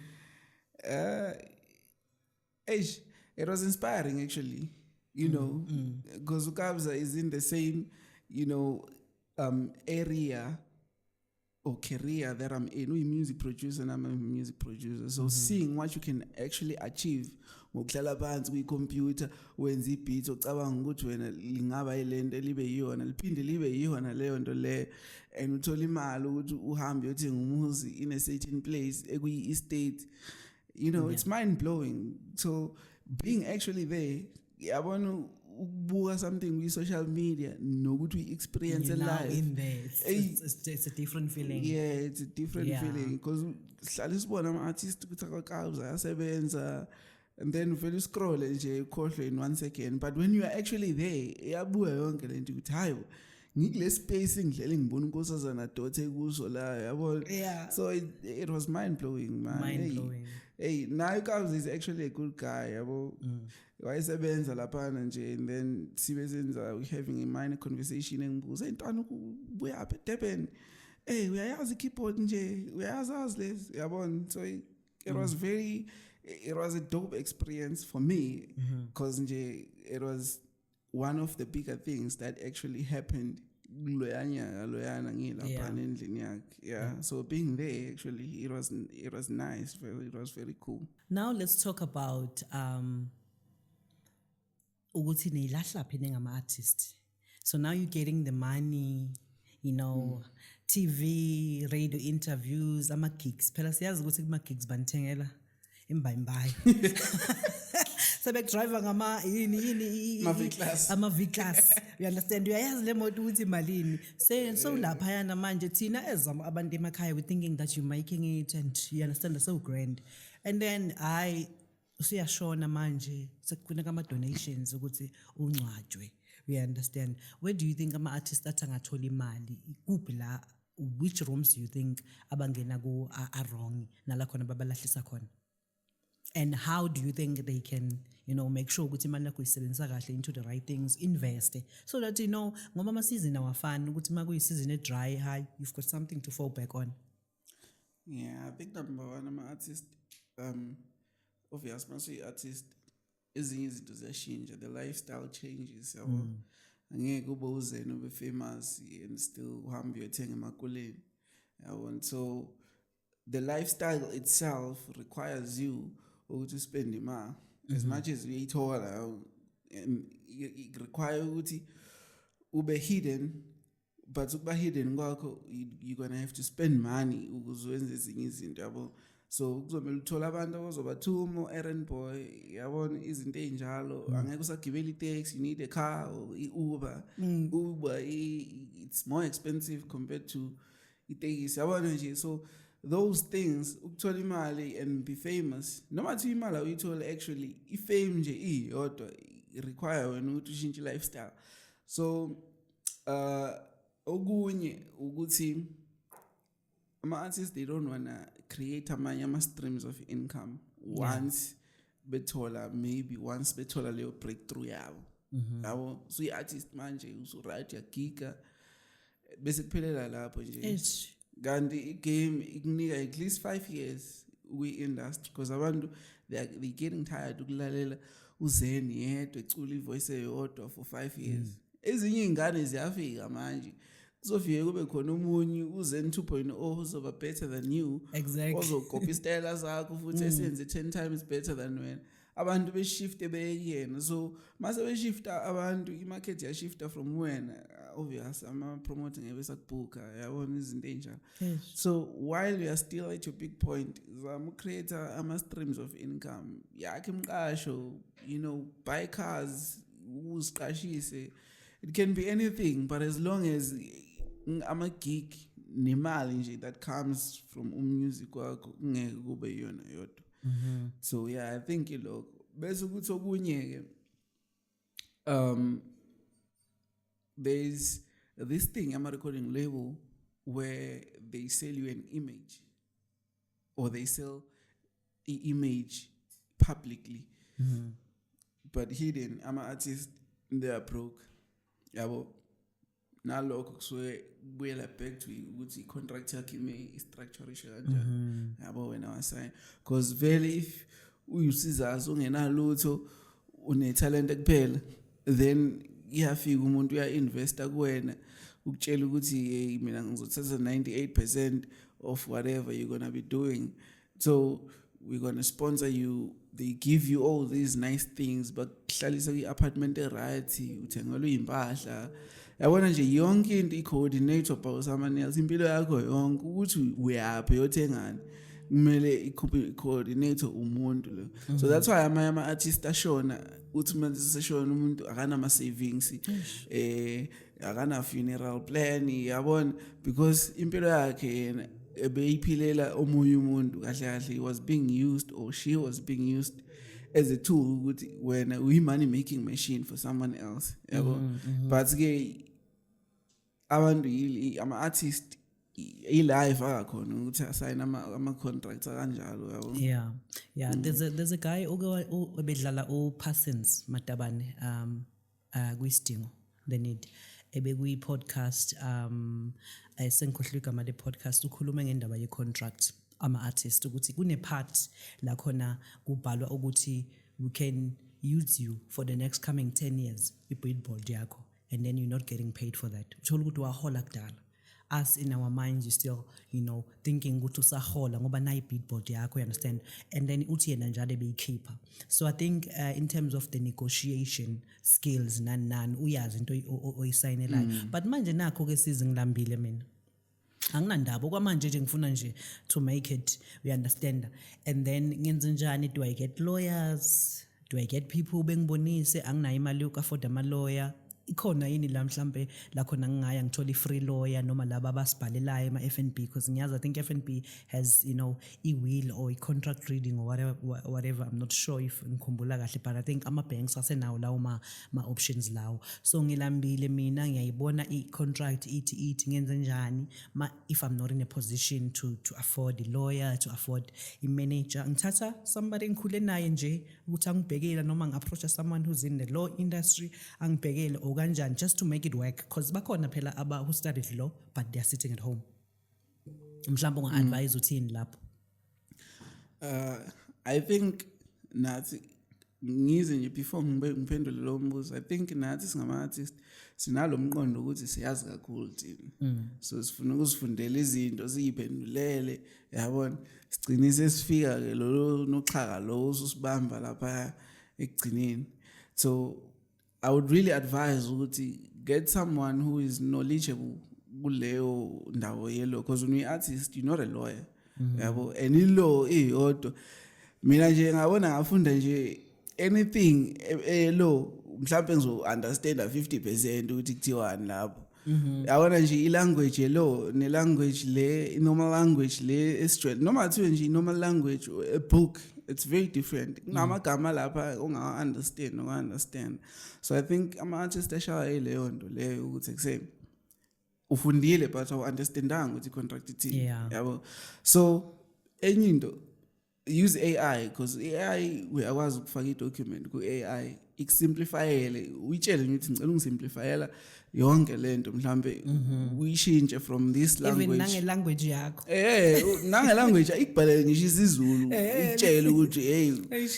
It was inspiring actually, because Ukabza is in the same, area or career that I'm in. We're music producer and I'm a music producer. So seeing what you can actually achieve, ngokuhlala phansi kwi-computer wenza i-beat ocabanga ukuthi wena lingaba ilento libe yiyona liphinde libe yiyona leyo nto leyo, and uthola imali ukuthi uhambe uyothenga umuzi in a certain place ekuyi-estate. It's mind-blowing. So being actually there, yabona ukubuka something with social media nokuthi uyi-experience live
in there, it's a different feeling.
Yeah, it's a different feeling, because sihlala sibona ama-artist ukuthi akakabza ayasebenza, and then uvele scroll nje ukhohlwe in 1 second, but when you are actually there iyabuya yonke lento ukuthi hayi ngikule space ngidlele ngibona unkosazana Dothe kuso la yabo. So it was mind-blowing, man. Hey, now Kabza is actually a good guy yabo. Wayesebenza lapha nje, and then sibe senza we having a minor conversation engibuza intwana ubuya apha eDurban, hey uyayazi keyboard nje uyayazi lezi yabona. So it was a dope experience for me, because it was one of the bigger things that actually happened. So being there actually, it was nice. It was very cool.
Now let's talk about ukuthi nilahla phi ngama-artist. So now you're getting the money, TV, radio interviews, ama-gigs. Phela siyazi ukuthi kuma-gigs banithengela imbayimbayi. Sebekudriver ngama V-class. You understand? Uyayazi le moto ukuthi malini. So lapha yana manje thina as abantu emakhaya, we thinking that you're making it, and you understand, that's so grand. And then usiyashona manje sekufuneka ama-donations ukuthi ungcwatshwe. We understand. Where do you think ama-artists athangathola imali? Kuphi la, which rooms do you think abangena ku are wrong nala khona babalahlisa khona? And how do you think they can, make sure ukuthi imali yakho isebenzisa kahle into the right things, invest, so that ngoba ama-season awafani ukuthi uma kuyi-season e-dry high, you've got something to fall back on.
Yeah, I think number one, ama-artist, obvious masuyi-artist, ezinye izinto ziyashintsha, the lifestyle changes yabo. Angeke ube uze nobe famous and still uhambe uyothenga emakoleni yabo. So the lifestyle itself requires you to spend imali as much as uyithola, and it require ukuthi ube hidden, but ukuba hidden kwakho you're gonna have to spend money ukuze wenze ezinye izinto yabo. So kuzomela uthola abantu abazobathuma errand boy yabona izinto ezinjalo. Angeke usagibela itaxi, you need a car or Uber. Uber it's more expensive compared to itaxi yabona nje. So those things, ukuthola imali and be famous, noma thi imali uyithola, actually ifame nje iyodwa require wena ukuthi ushintshe lifestyle. So okunye ukuthi ama-artists, they don't wanna create amanye streams of income once bethola leyo breakthrough yabo yabo. So i-artist manje usuright yagiga bese kuphelela lapho nje. kanti igame ikunika at least 5 years kwi-industry because abantu they getting tired ukulalela uZeni yedwa ecula ivoice eyodwa for 5 years. Ezinye izingane ziyafika manje kuzofike kube khona umunye uZeni 2.0 uzoba better than you,
Exactly.
ozokopa istyle zakho futhi esenze 10 times better than wena. Abantu beshift beyena, so mase beshifta abantu imarket yashifta from wena, obvious ama promoting ebesakubhuka yabona izinto enjalo.
Yes.
So while you are still at your big point, zama create ama streams of income yakhe imqasho, buy cars, uziqashise. It can be anything, but as long as I'm a geek nemali nje that comes from music wakho ngeke kube yona yodwa. So yeah, I think bese ukuthi okunye ke there's this thing, I'm a recording label where they sell you an image or they sell the image publicly, but hidden. I'm an artist, they are broke. Yabo nalokho kusuke buyela back to ukuthi contract yakhe i-structuration kanjani yabo wena wasign, because vele if uyusizazi ungenalutho une talent kuphela then iyafika umuntu uya-investa kuwena ukutshela ukuthi hey mina ngizothatha 98% of whatever you're gonna be doing, so we're gonna sponsor you. They give you all these nice things, but kuhlalisa kwi-apartment right, uthengelwe impahla yabona nje yonke into i-coordinator by someone else. Impilo yakho yonke ukuthi uyaphi yothengani kumele i-coordinator umuntu lo. So that's why ama artist ashona uthi manje seshona umuntu akana ma savings akana funeral plan yabona, because impilo yakhe yena ebeyiphilela omunye umuntu kahle kahle. He was being used or she was being used as a tool ukuthi wena uyi money making machine for someone else yabo. But ke abantu ama artist i-life akakhona ukuthi assign ama contracts kanjalo yabo.
Yeah. There's a guy obedlala uParsons Matabane kwisidingo the need ebekwi podcast sengikhohlwe igama le podcast ukhuluma ngendaba ye contract ama artist ukuthi kune part la khona kubhalwa ukuthi we can use you for the next coming 10 years i-billboard yakho, and then you're not getting paid for that. Uthola ukuthi wahola kudala. Us in our minds you still thinking ukuthi usahola ngoba nayi billboard yakho, you understand, and then uthi yena njalo beyikhipha. So I think in terms of the negotiation skills nani uyazi into oyisignelayo, but manje nakho ke sizingilambile mina anginandaba okwamanje nje ngifuna nje to make it, we understand, and then ngenze njani, do I get lawyers, do I get people bengibonise anginayo imali yokuafford ama lawyer, ikhona yini la mhlambe la khona ngingaya ngithola i-free lawyer noma laba abasibhalelayo ema-FNB, because ngiyazi I think FNB has i-will or i-contract reading or whatever, I'm not sure if ngikhumbula kahle, but I think ama-banks asenawo lawo ma-options lawo. So ngilambile mina ngiyayibona i-contract ithi ngenze njani if I'm not in a position to afford a lawyer, to afford a manager, ngithatha somebody ngikhule naye nje ukuthi angibhekela noma ngi-approach someone who's in the law industry angibhekele kanjani, just to make it work, because bakhona phela who studied law but they are sitting at home. Mhlawumbe unga-advise uthini lapho?
I think nathi ngize nje before ngiphendule lo mbuzo, I think nathi singama-artist sinalo mqondo ukuthi siyazi kakhulu thina, so sifuna ukuzifundela izinto siyiphendulele yabona, sigcine sesifika ke lo noxhaka lo usibamba lapha ekugcineni. So I would really advise ukuthi get someone who is knowledgeable kuleyo ndawo yelo, because when you're an artist you're not a lawyer yabo, and law iyodwa mina nje ngabona ngafunda nje anything law mhlawumbe ngizo understand 50% ukuthi kuthiwani lapho yabona nje i-language yelo ne-language le normal language le straight noma kuthiwe nje normal language a book, it's very different. Kunamagama lapha unga-understand. So I think ama-artist ashaya leyo nto leyo ukuthi kuseni ufundile but awu-understandanga ukuthi i-contract ithini yabo. So enye into use AI because AI uyakwazi ukufaka i-document ku-AI ikusimplifyele uyitshele ngithi ngicela ungisimplifyela yonke lento mhlambe uyishintshe from this
even
language
nange-language yakho
nange-language ikubhalele ngisho isiZulu itshele ukuthi hey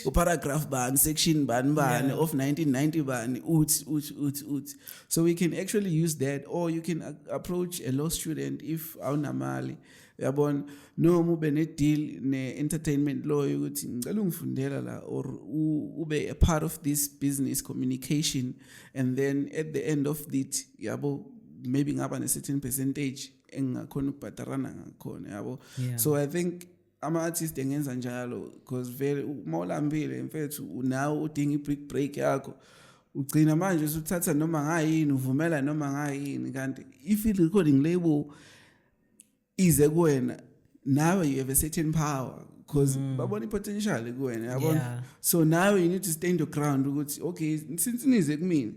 uparagraph bani section bani of 1990 bani uthi so we can actually use that, or you can approach a law student if awunamali uyabona noma ube ne-deal ne-entertainment law ukuthi ngicela ungifundela la or ube a part of this business communication, and then at the end of it yabo maybe ngaba ne-certain percentage engakhona ukubhadarana ngakhona yabo. So I think ama-artist engenza njalo because vele uma ulambile mfethu nawe udinga i-brick break yakho ugcina manje usuthatha noma ngayini uvumela noma ngayini, kanti if i-recording label ize kuwena nawe you have a certain power because babona i-potential kuwena yabona. So now you need to stand your ground ukuthi okay since nize kumina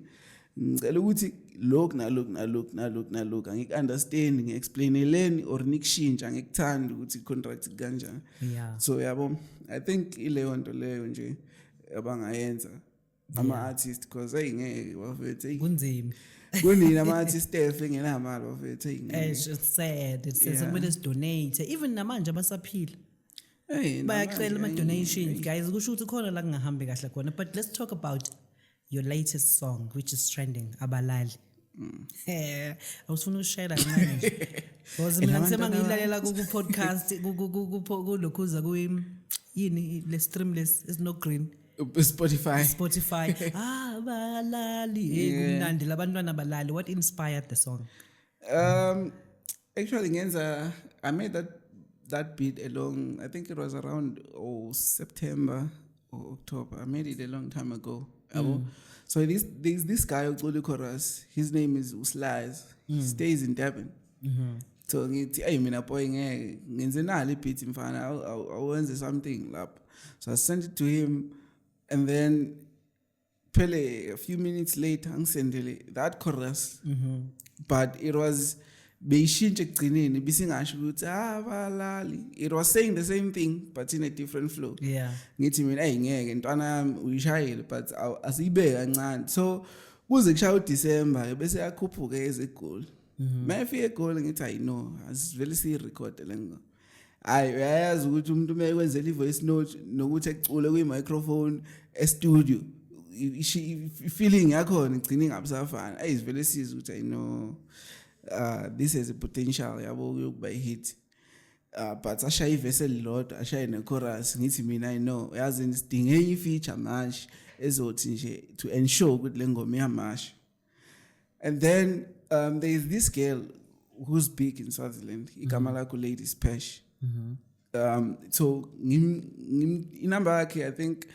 ngicela ukuthi lokhu nalokhu angik-understand ngi-explaineleni or nikushintsha ngikuthanda ukuthi i-contract kanjani. So yabo I think ileyo nto leyo nje abangayenza ama-artist because ayingeke bafethu
kunzima
kunini ama-artist engenamali bafethu
it's sad somebody is donate even namanje abasaphila bayacela ama-donations guys kusho ukuthi khona la kungahambi kahle khona. But let's talk about your latest song which is trending, Abalali. Awufuna ukushayela ngani nje because mina ngisema ngilalela ku-podcast kulokhuza yini le streamless is no green Spotify Abalali kumnandi labantwana abalali. What inspired the song?
Actually I made that beat along, I think it was around September or October. I made it a long time ago. So there's this guy ucula chorus, his name is Uslaz. He stays in Durban. So ngithi hey mina boy ngeke ngenze nali beat mfana awenze something lapha. So I sent it to him, and then a few minutes later angisendele that chorus. But it was beyishintshe ekugcineni bisingasho ukuthi abalali. It was saying the same thing but in a different flow. Ngithi mina ngeke ntwana yami uyishayile but asiyibeke kancane. So kuze kushaya uDecember bese yakhuphuka ezeGoli. Mayifike eGoli ngithi I know asivele siyirecord lengo. Hayi uyayazi ukuthi umuntu uma ekwenzela i-voice note nokuthi ecule kwi-microphone e-studio feeling yakhona igcina ingabusafana. Ayizivele siza ukuthi I know this has a potential yabo yokuba i-hit. But ashaya ivesi elilodwa ashaya ne-chorus ngithi mina I know yazi sidinge i-feature manje ezothi nje to ensure ukuthi le ngoma iyamasha. And then there is this girl who's big in Swaziland, igama lakho Lady Spesh. So inamba yakhe I think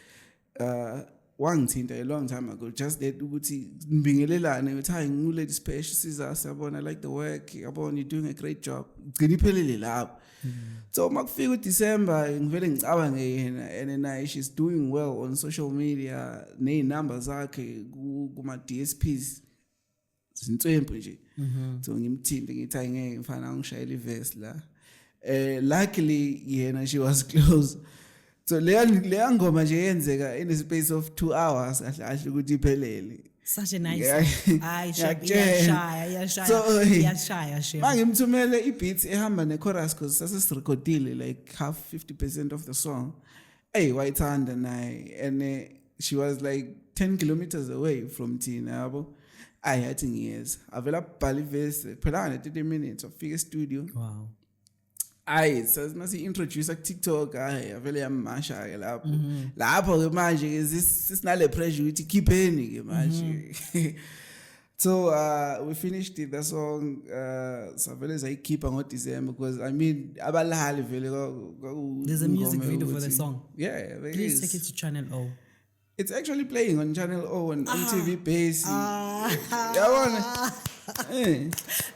wangithinta a long time ago, just that ukuthi ngibingelelane ukuthi hayi ngu-Lady Spesh siza siyabona, I like the work, yabona you're doing a great job. Gcina iphelele lapho. So makufika uDecember ngivele ngicabange yena, and naye she's doing well on social media, ney'namba zakhe kuma-DSPs zintswempu nje. So ngimthinte ngithi hayi ngeke mfana ngishayela ivesi la. Luckily yena she was close. So leya ngoma nje yenzeka in a space of 2 hours kahle ukuthi iphelele.
Such a nice song. Iyashaya she.
Mangimthumele i-beats ehamba ne-chorus because sasirecordile like half 50% of the song. Hey wayithanda naye, and she was like 10 kilometers away from thina yabo. Yathi ngiyeza avela bhala ivesi phela 30 minutes wafika e-studio.
Wow.
So masi introduce ku-TikTok avele yamasha ke lapho ke manje ke sisinale pressure ukuthi khipheni ke manje. So we finished the song savele zayikhipha ngoDecember because I mean abalali vele
there's a music video for the song.
Yeah,
please take it to Channel O.
It's actually playing on Channel O on MTV Base. Yabona.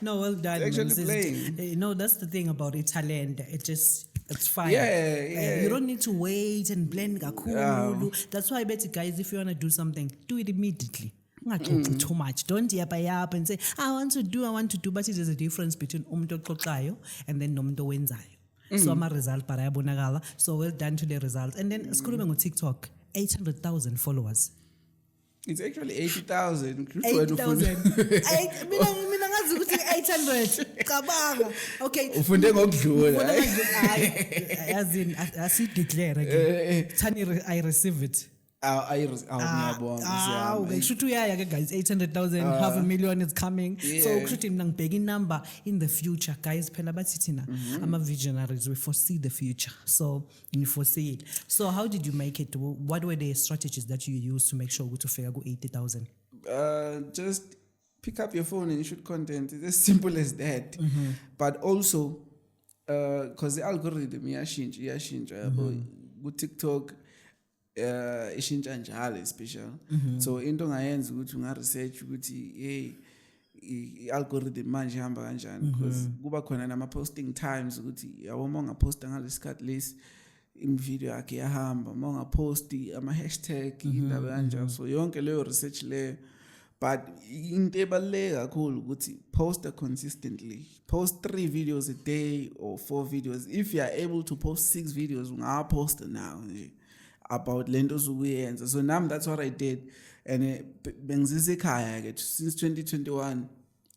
No, well done.
It's actually playing.
No, that's the thing about Italian. It's fine.
Yeah.
You don't need to wait and blend kakulu. That's why I bet guys, if you want to do something, do it immediately. Not too much. Don't yap and say, I want to do. But there's a difference between umuntu oxoxayo and then umuntu owenzayo. so ama-result but ayabonakala, so well done to the results. And then sikhulume ngo-TikTok, 800,000 followers.
It's actually 80,000.
8,000. Mina ngazi ukuthi 800. Cabanga. Okay.
Ufunde ngokudlula.
As in asideclare again. Thani I receive it.
Ngiyabonga.
Kushuthi uyaya ke guys, 800,000, half a million is coming.
Yeah.
So kushuthi mina ngibheka inumber in the future guys, phela bathi thina ama visionaries, we foresee the future. So you foresee it. So how did you make it? What were the strategies that you used to make sure ukuthi ufika ku 80,000?
Just pick up your phone and shoot content. It's as simple as that. But also because the algorithm iyashintsha ku TikTok ishintsha njalo special. So into ongayenza ukuthi unga research ukuthi hey i-algorithm manje ihamba kanjani, because kuba khona nama posting times ukuthi yabo monga posta ngalesikhathi lesi video yakhe yahamba, monga posti ama hashtag indaba kanjalo. So yonke leyo research leyo, but into ebaluleke kakhulu ukuthi post consistently. Post 3 videos a day or 4 videos. If you are able to post 6 videos, unga post now about lento zokuyenza. So now that's what I did, and bengizise ekhaya ke since 2021.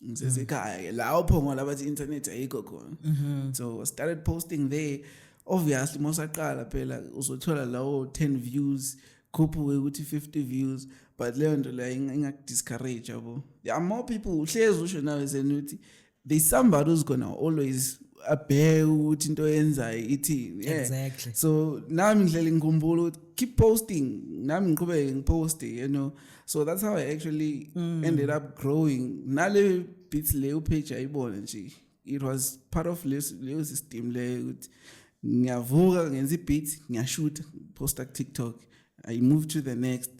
Ngizise ekhaya ke lapho ngoba bathi internet ayikho khona. So I started posting there. Obviously mosaqala phela uzothola lawo 10 views, khuphuke ukuthi 50 views, but leyo nto la ingakudiscourage yabo. There are more people uhlezi usho nawe senuthi there's somebody who's gonna always abheke ukuthi into yenzayo ithini.
Exactly.
So nami ngidlela ngikhumbula keep posting, nami ngiqhubeke ngiposte, you know. So that's how I actually ended up growing. Nale beats le page ayibona nje, it was part of le system le ukuthi ngiyavuka ngenza beat, ngiyashoot, posta ku TikTok, I move to the next.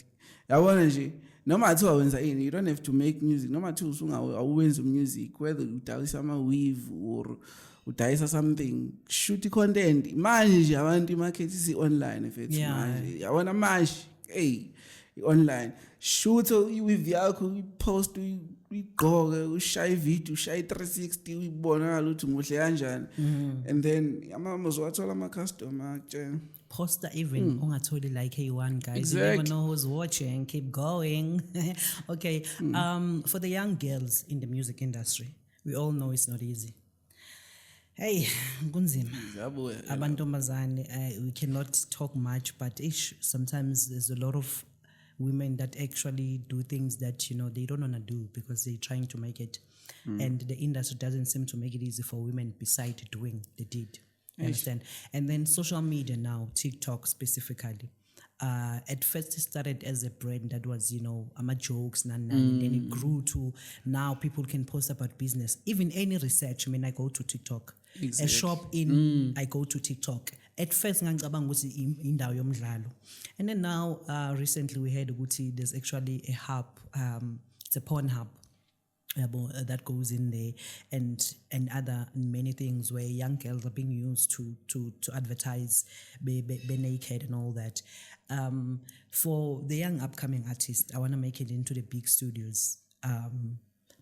Yabona nje noma athi wenza ini, you don't have to make music. Noma athi usungawenza music, whether udayisa ama weave or udayisa something, shoot content. Manje nje abantu imarket isi online effects manje. Yabona manje hey online shoot with yakho, post, uyigqoke, ushaye video, ushaye 360, uyibonakala ukuthi muhle kanjani. And then amazwathola ama customer akutshela
poster even ungatholi like A1 guys.
Exactly.
You never know who's watching. Keep going. Okay. For the young girls in the music industry, we all know it's not easy. Hey, kunzima. Abantomazane, we cannot talk much, but sometimes there's a lot of women that actually do things that, you know, they don't want to do because they're trying to make it. And the industry doesn't seem to make it easy for women beside doing the deed. You understand? And then social media now, TikTok specifically. At first it started as a brand that was, you know, jokes, and then it grew to now people can post about business. Even any research, I mean, I go to TikTok. Exactly. A shop in, I go to TikTok. At first, ngicabanga ukuthi indawo yomdlalo. And then now, recently we heard ukuthi there's actually a hub, it's a porn hub. That goes in there, and other many things where young girls are being used to advertise, be naked and all that. For the young upcoming artists, I want to make it into the big studios.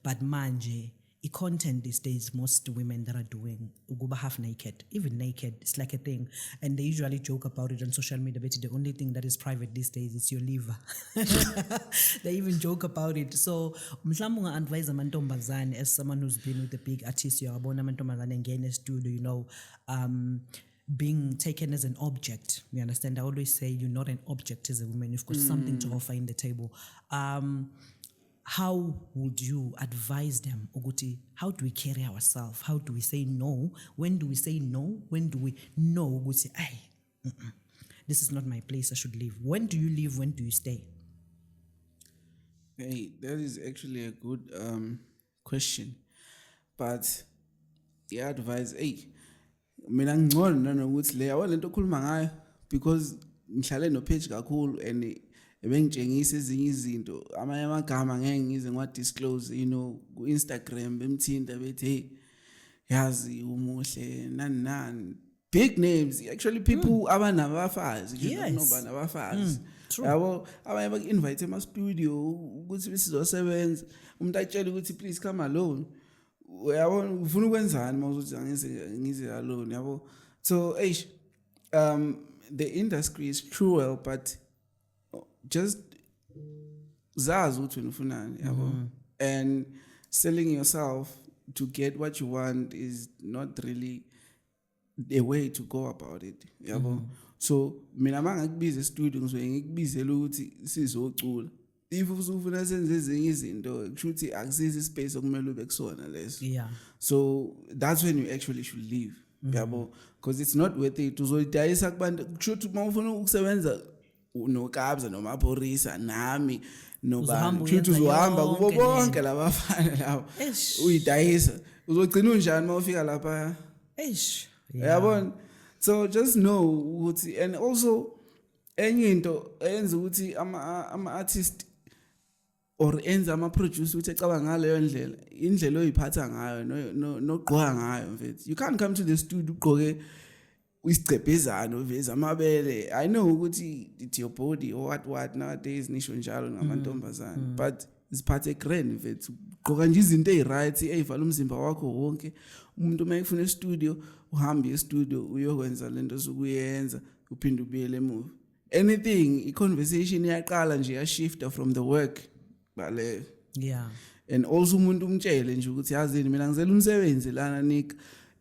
But manje, content these days, most women that are doing uguba half naked, even naked, it's like a thing, and they usually joke about it on social media. But the only thing that is private these days is your liver. They even joke about it. So mhlawumbe advise amantombazane, as someone who's been with the big artists, yabona amantombazane ngene studio, you know, being taken as an object. You understand? I always say you're not an object as a woman. You've got something to offer in the table. How would you advise them, Oguti? How do we carry ourselves? How do we say no? When do we say no? When do we know, Oguti, this is not my place, I should leave? When do you leave? When do you stay?
Hey, that is actually a good question. But the advice, mina ngcono nanokuthi le awale nto okhuluma ngayo, because ngihlale no page kakhulu and ebengitshengisa ezinye izinto, amanye amagama ngeke ngize ngiwa-disclose, you know, ku-Instagram bemthinta bethi hey yazi umuhle nani big names, actually people abanabafazi, nobani abafazi. Yabo abanye baku-invite ema-studio ukuthi sizosebenza, umuntu atshela ukuthi please come alone. Uyabona ufuna ukwenzani mawuthi angize alone, yabo So, the industry is cruel, but just zazi ukuthi wena ufunani, yabo. And selling yourself to get what you want is not really the way to go about it, yabo. So mina mangikubiza e-studio ngizoye ngikubizela ukuthi sizocula. If usufuna senze ezinye izinto kusho ukuthi akusizi ispace okumele ube kusona leso.
Yeah.
So that's when you actually should leave, yabo, because it's not worth it. Uzoyidayisa kubantu kusho ukuthi mawufuna ukusebenza noKabza noMaphorisa nami nobani kusho ukuthi uzohamba kubo bonke labafana labo uyidayisa uzogcina unjani mawufika lapha. Yabona. So just know ukuthi, and also enye into eyenza ukuthi ama artist or enza ama producer ukuthi ecabanga ngaleyo ndlela indlela oyiphatha ngayo nogqoka ngayo mfethu. You can't come to the studio ugqoke isigcebhezana uveza amabele. I know ukuthi it's your body or what nowadays nisho njalo ngamantombazana, but isiphathe grand mfethu. Ugqoka nje izinto eziright ezivala umzimba wakho wonke. Umuntu mayefuna e-studio uhambe e-studio uyokwenza lento sokuyenza uphinde ubuyele emuva. Anything i-conversation iyaqala nje yashifta from the work bale.
Yeah.
And also umuntu umtshele nje ukuthi yazini mina ngizela umsebenzi lana Nick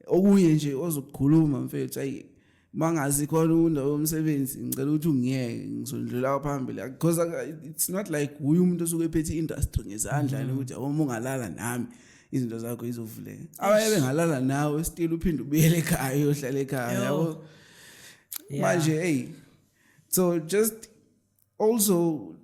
okunye nje ozokukhuluma mfethu ayi mangazi khona undawo umsebenzi ngicela ukuthi ungiyeke ngizondlula phambili because it's not like umuntu osuke ephethe industry ngezandla ukuthi uma ungalala nami izinto zakho izovuleka. Abaye bengalala nawe still uphinde ubuyele ekhaya uyohlala ekhaya yabo. Manje so just also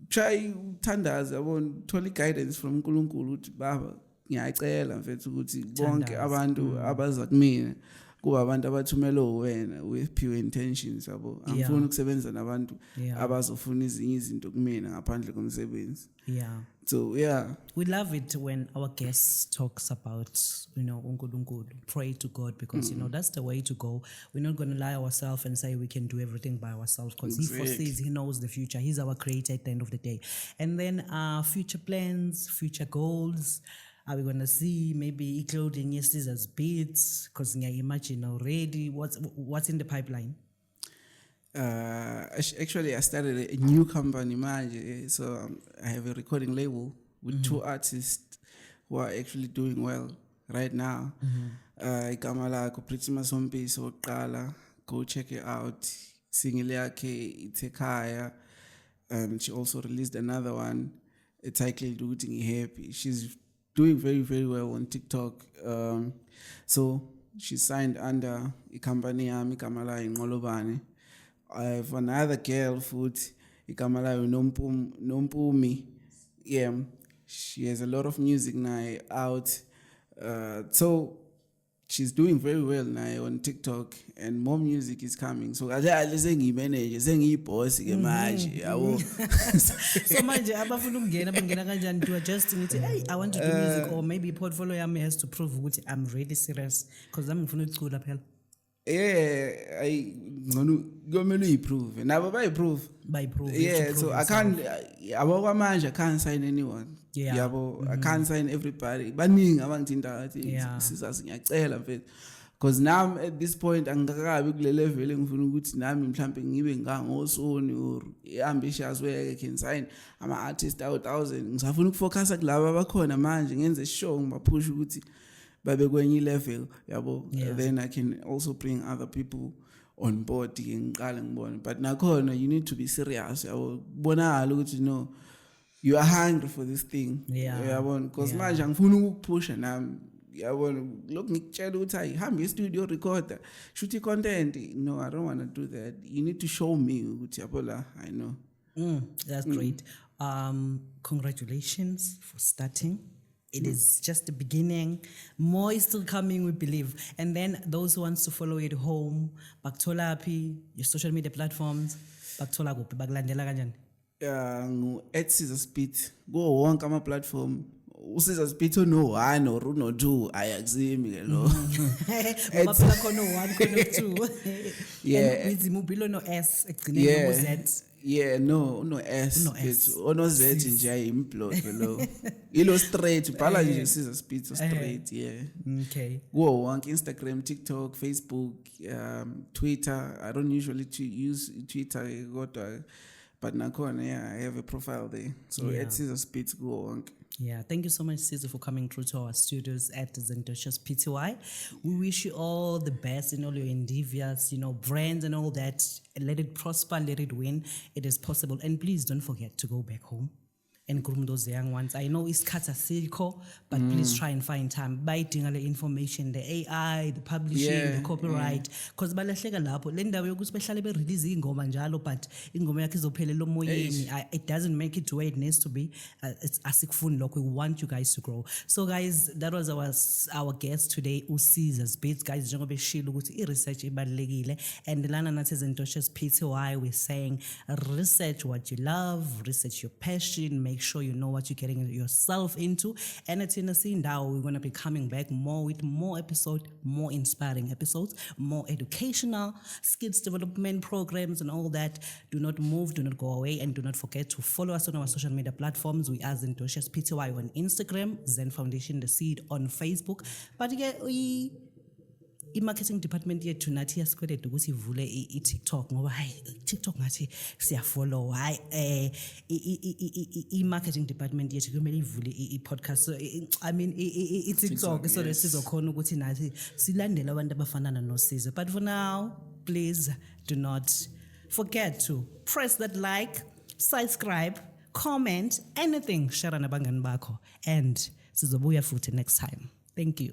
try uthandaze yabona thola guidance from uNkulunkulu ukuthi baba ngiyacela mfethu ukuthi bonke abantu abaza kumina kuba abantu abathumela wena with pure intentions yabo. Angifuni ukusebenza nabantu abazofuna ezinye izinto kumina ngaphandle komsebenzi.
Yeah.
So yeah,
we love it when our guest talks about, uNkulunkulu, pray to God, because that's the way to go. We're not going to lie ourselves and say we can do everything by ourselves, because He foresees, He knows the future. He's our creator at the end of the day. And then future plans, future goals. Are we going to see maybe clothing as beats? Because I imagine already what's in the pipeline.
Actually, I started a new company, so I have a recording label with two artists who are actually doing well right now. Ikamala Kupritima Sompi so Kala, go check it out. Singilake Itekaya. She also released another one, titled Doing Happy. She's doing very, very well on TikTok. So she signed under a company Kamala in Molobane. I have another girl foot Ikamala Nompumi. Yeah, she has a lot of music now out. So she's doing very well now on TikTok, and more music is coming. So I manager, sengi boss ke manje, yabo.
So manje abafuna ukungena bangena kanjani to adjusting it? Hey, I want to do music, or maybe portfolio yami has to prove ukuthi I'm really serious because I'm ngifuna ukucula phela.
Yeah, ngcono kumele uyiprove. Nabo bayiprove. Yeah, so I can't abakwamanje I can't sign anyone. Yabo, I can't sign everybody. Baningi abangithinta athi sizazi ngiyacela mfethu. Because now at this point angikakabi kule level engifuna ukuthi nami mhlambe ngibe ngangosoni or ambitious way I can sign ama artists 1000. Ngisafuna ukufocus kulabo abakhona manje ngenze show ngibapush ukuthi babe kwenye level yabo. Then I can also bring other people on board ngiqale ngibone. But nakhona you need to be serious yabo. Bonakala ukuthi you are hungry for this thing. Yabona because manje angifuna ukupusha nami. Yabona look ngikutshela ukuthi ayihambe e-studio recorder shoot content. No, I don't want to do that. You need to show me ukuthi yabola I know.
That's great. Congratulations for starting. It is just the beginning. More is still coming, we believe. And then those who wants to follow it home, Baktola Api, your social media platforms, Baktola Gopi, Baglandela Ganjan.
@ScaesarSpeed. Go wonke ama platform. UScaesarSpeed no one or no two ayakuzimi ke lo.
Maphela khona 1 khona 2.
Yeah.
And izimubilo no S ekugcineni no Z.
Yeah, no S.
No S.
Ono Z nje ayimblock lo. Ilo straight ubhala nje Siza Spitz straight, yeah.
Okay.
Kuwo wonke Instagram, TikTok, Facebook, Twitter. I don't usually use Twitter kodwa but nakhona yeah, I have a profile there. So
Yeah.
at Siza Spitz kuwo wonke.
Yeah, thank you so much, Caesar, for coming through to our studios at Zendocious PTY. We wish you all the best in all your endeavors, brands and all that. Let it prosper, let it win. It is possible. And please don't forget to go back home and groom those young ones. I know it's Silco, but please try and find time. Biting the information, the AI, the publishing, the copyright. Because balahleka lapho le ndawo yokuthi behlale be-release ingoma njalo but ingoma yakhe izophelela emoyeni. It doesn't make it to where it needs to be. It's asikufuni lokho. We want you guys to grow. So guys, that was our guest today, uCaesar Spitz. Guys, njengoba eshilo ukuthi i-research ibalulekile. And lana nathi Zendocious PTY, we're saying research what you love, research your passion, make sure you know what you're getting yourself into. And at Inasindao, we're going to be coming back more with more episodes, more inspiring episodes, more educational skills development programs and all that. Do not move, do not go away, and do not forget to follow us on our social media platforms. We are Zendocious PTY on Instagram, Zen Foundation The Seed on Facebook. But again, i-marketing department yethu nathi yasikweleda ukuthi ivule i-TikTok ngoba TikTok ngathi siyafollow i-marketing department yethu kumele ivule i-podcast. So I mean i-TikTok so that sizokhona ukuthi nathi silandele abantu abafanana noSizwe. But for now, please do not forget to press that like, subscribe, comment, anything, share nabangani bakho, and sizobuya futhi next time. Thank you.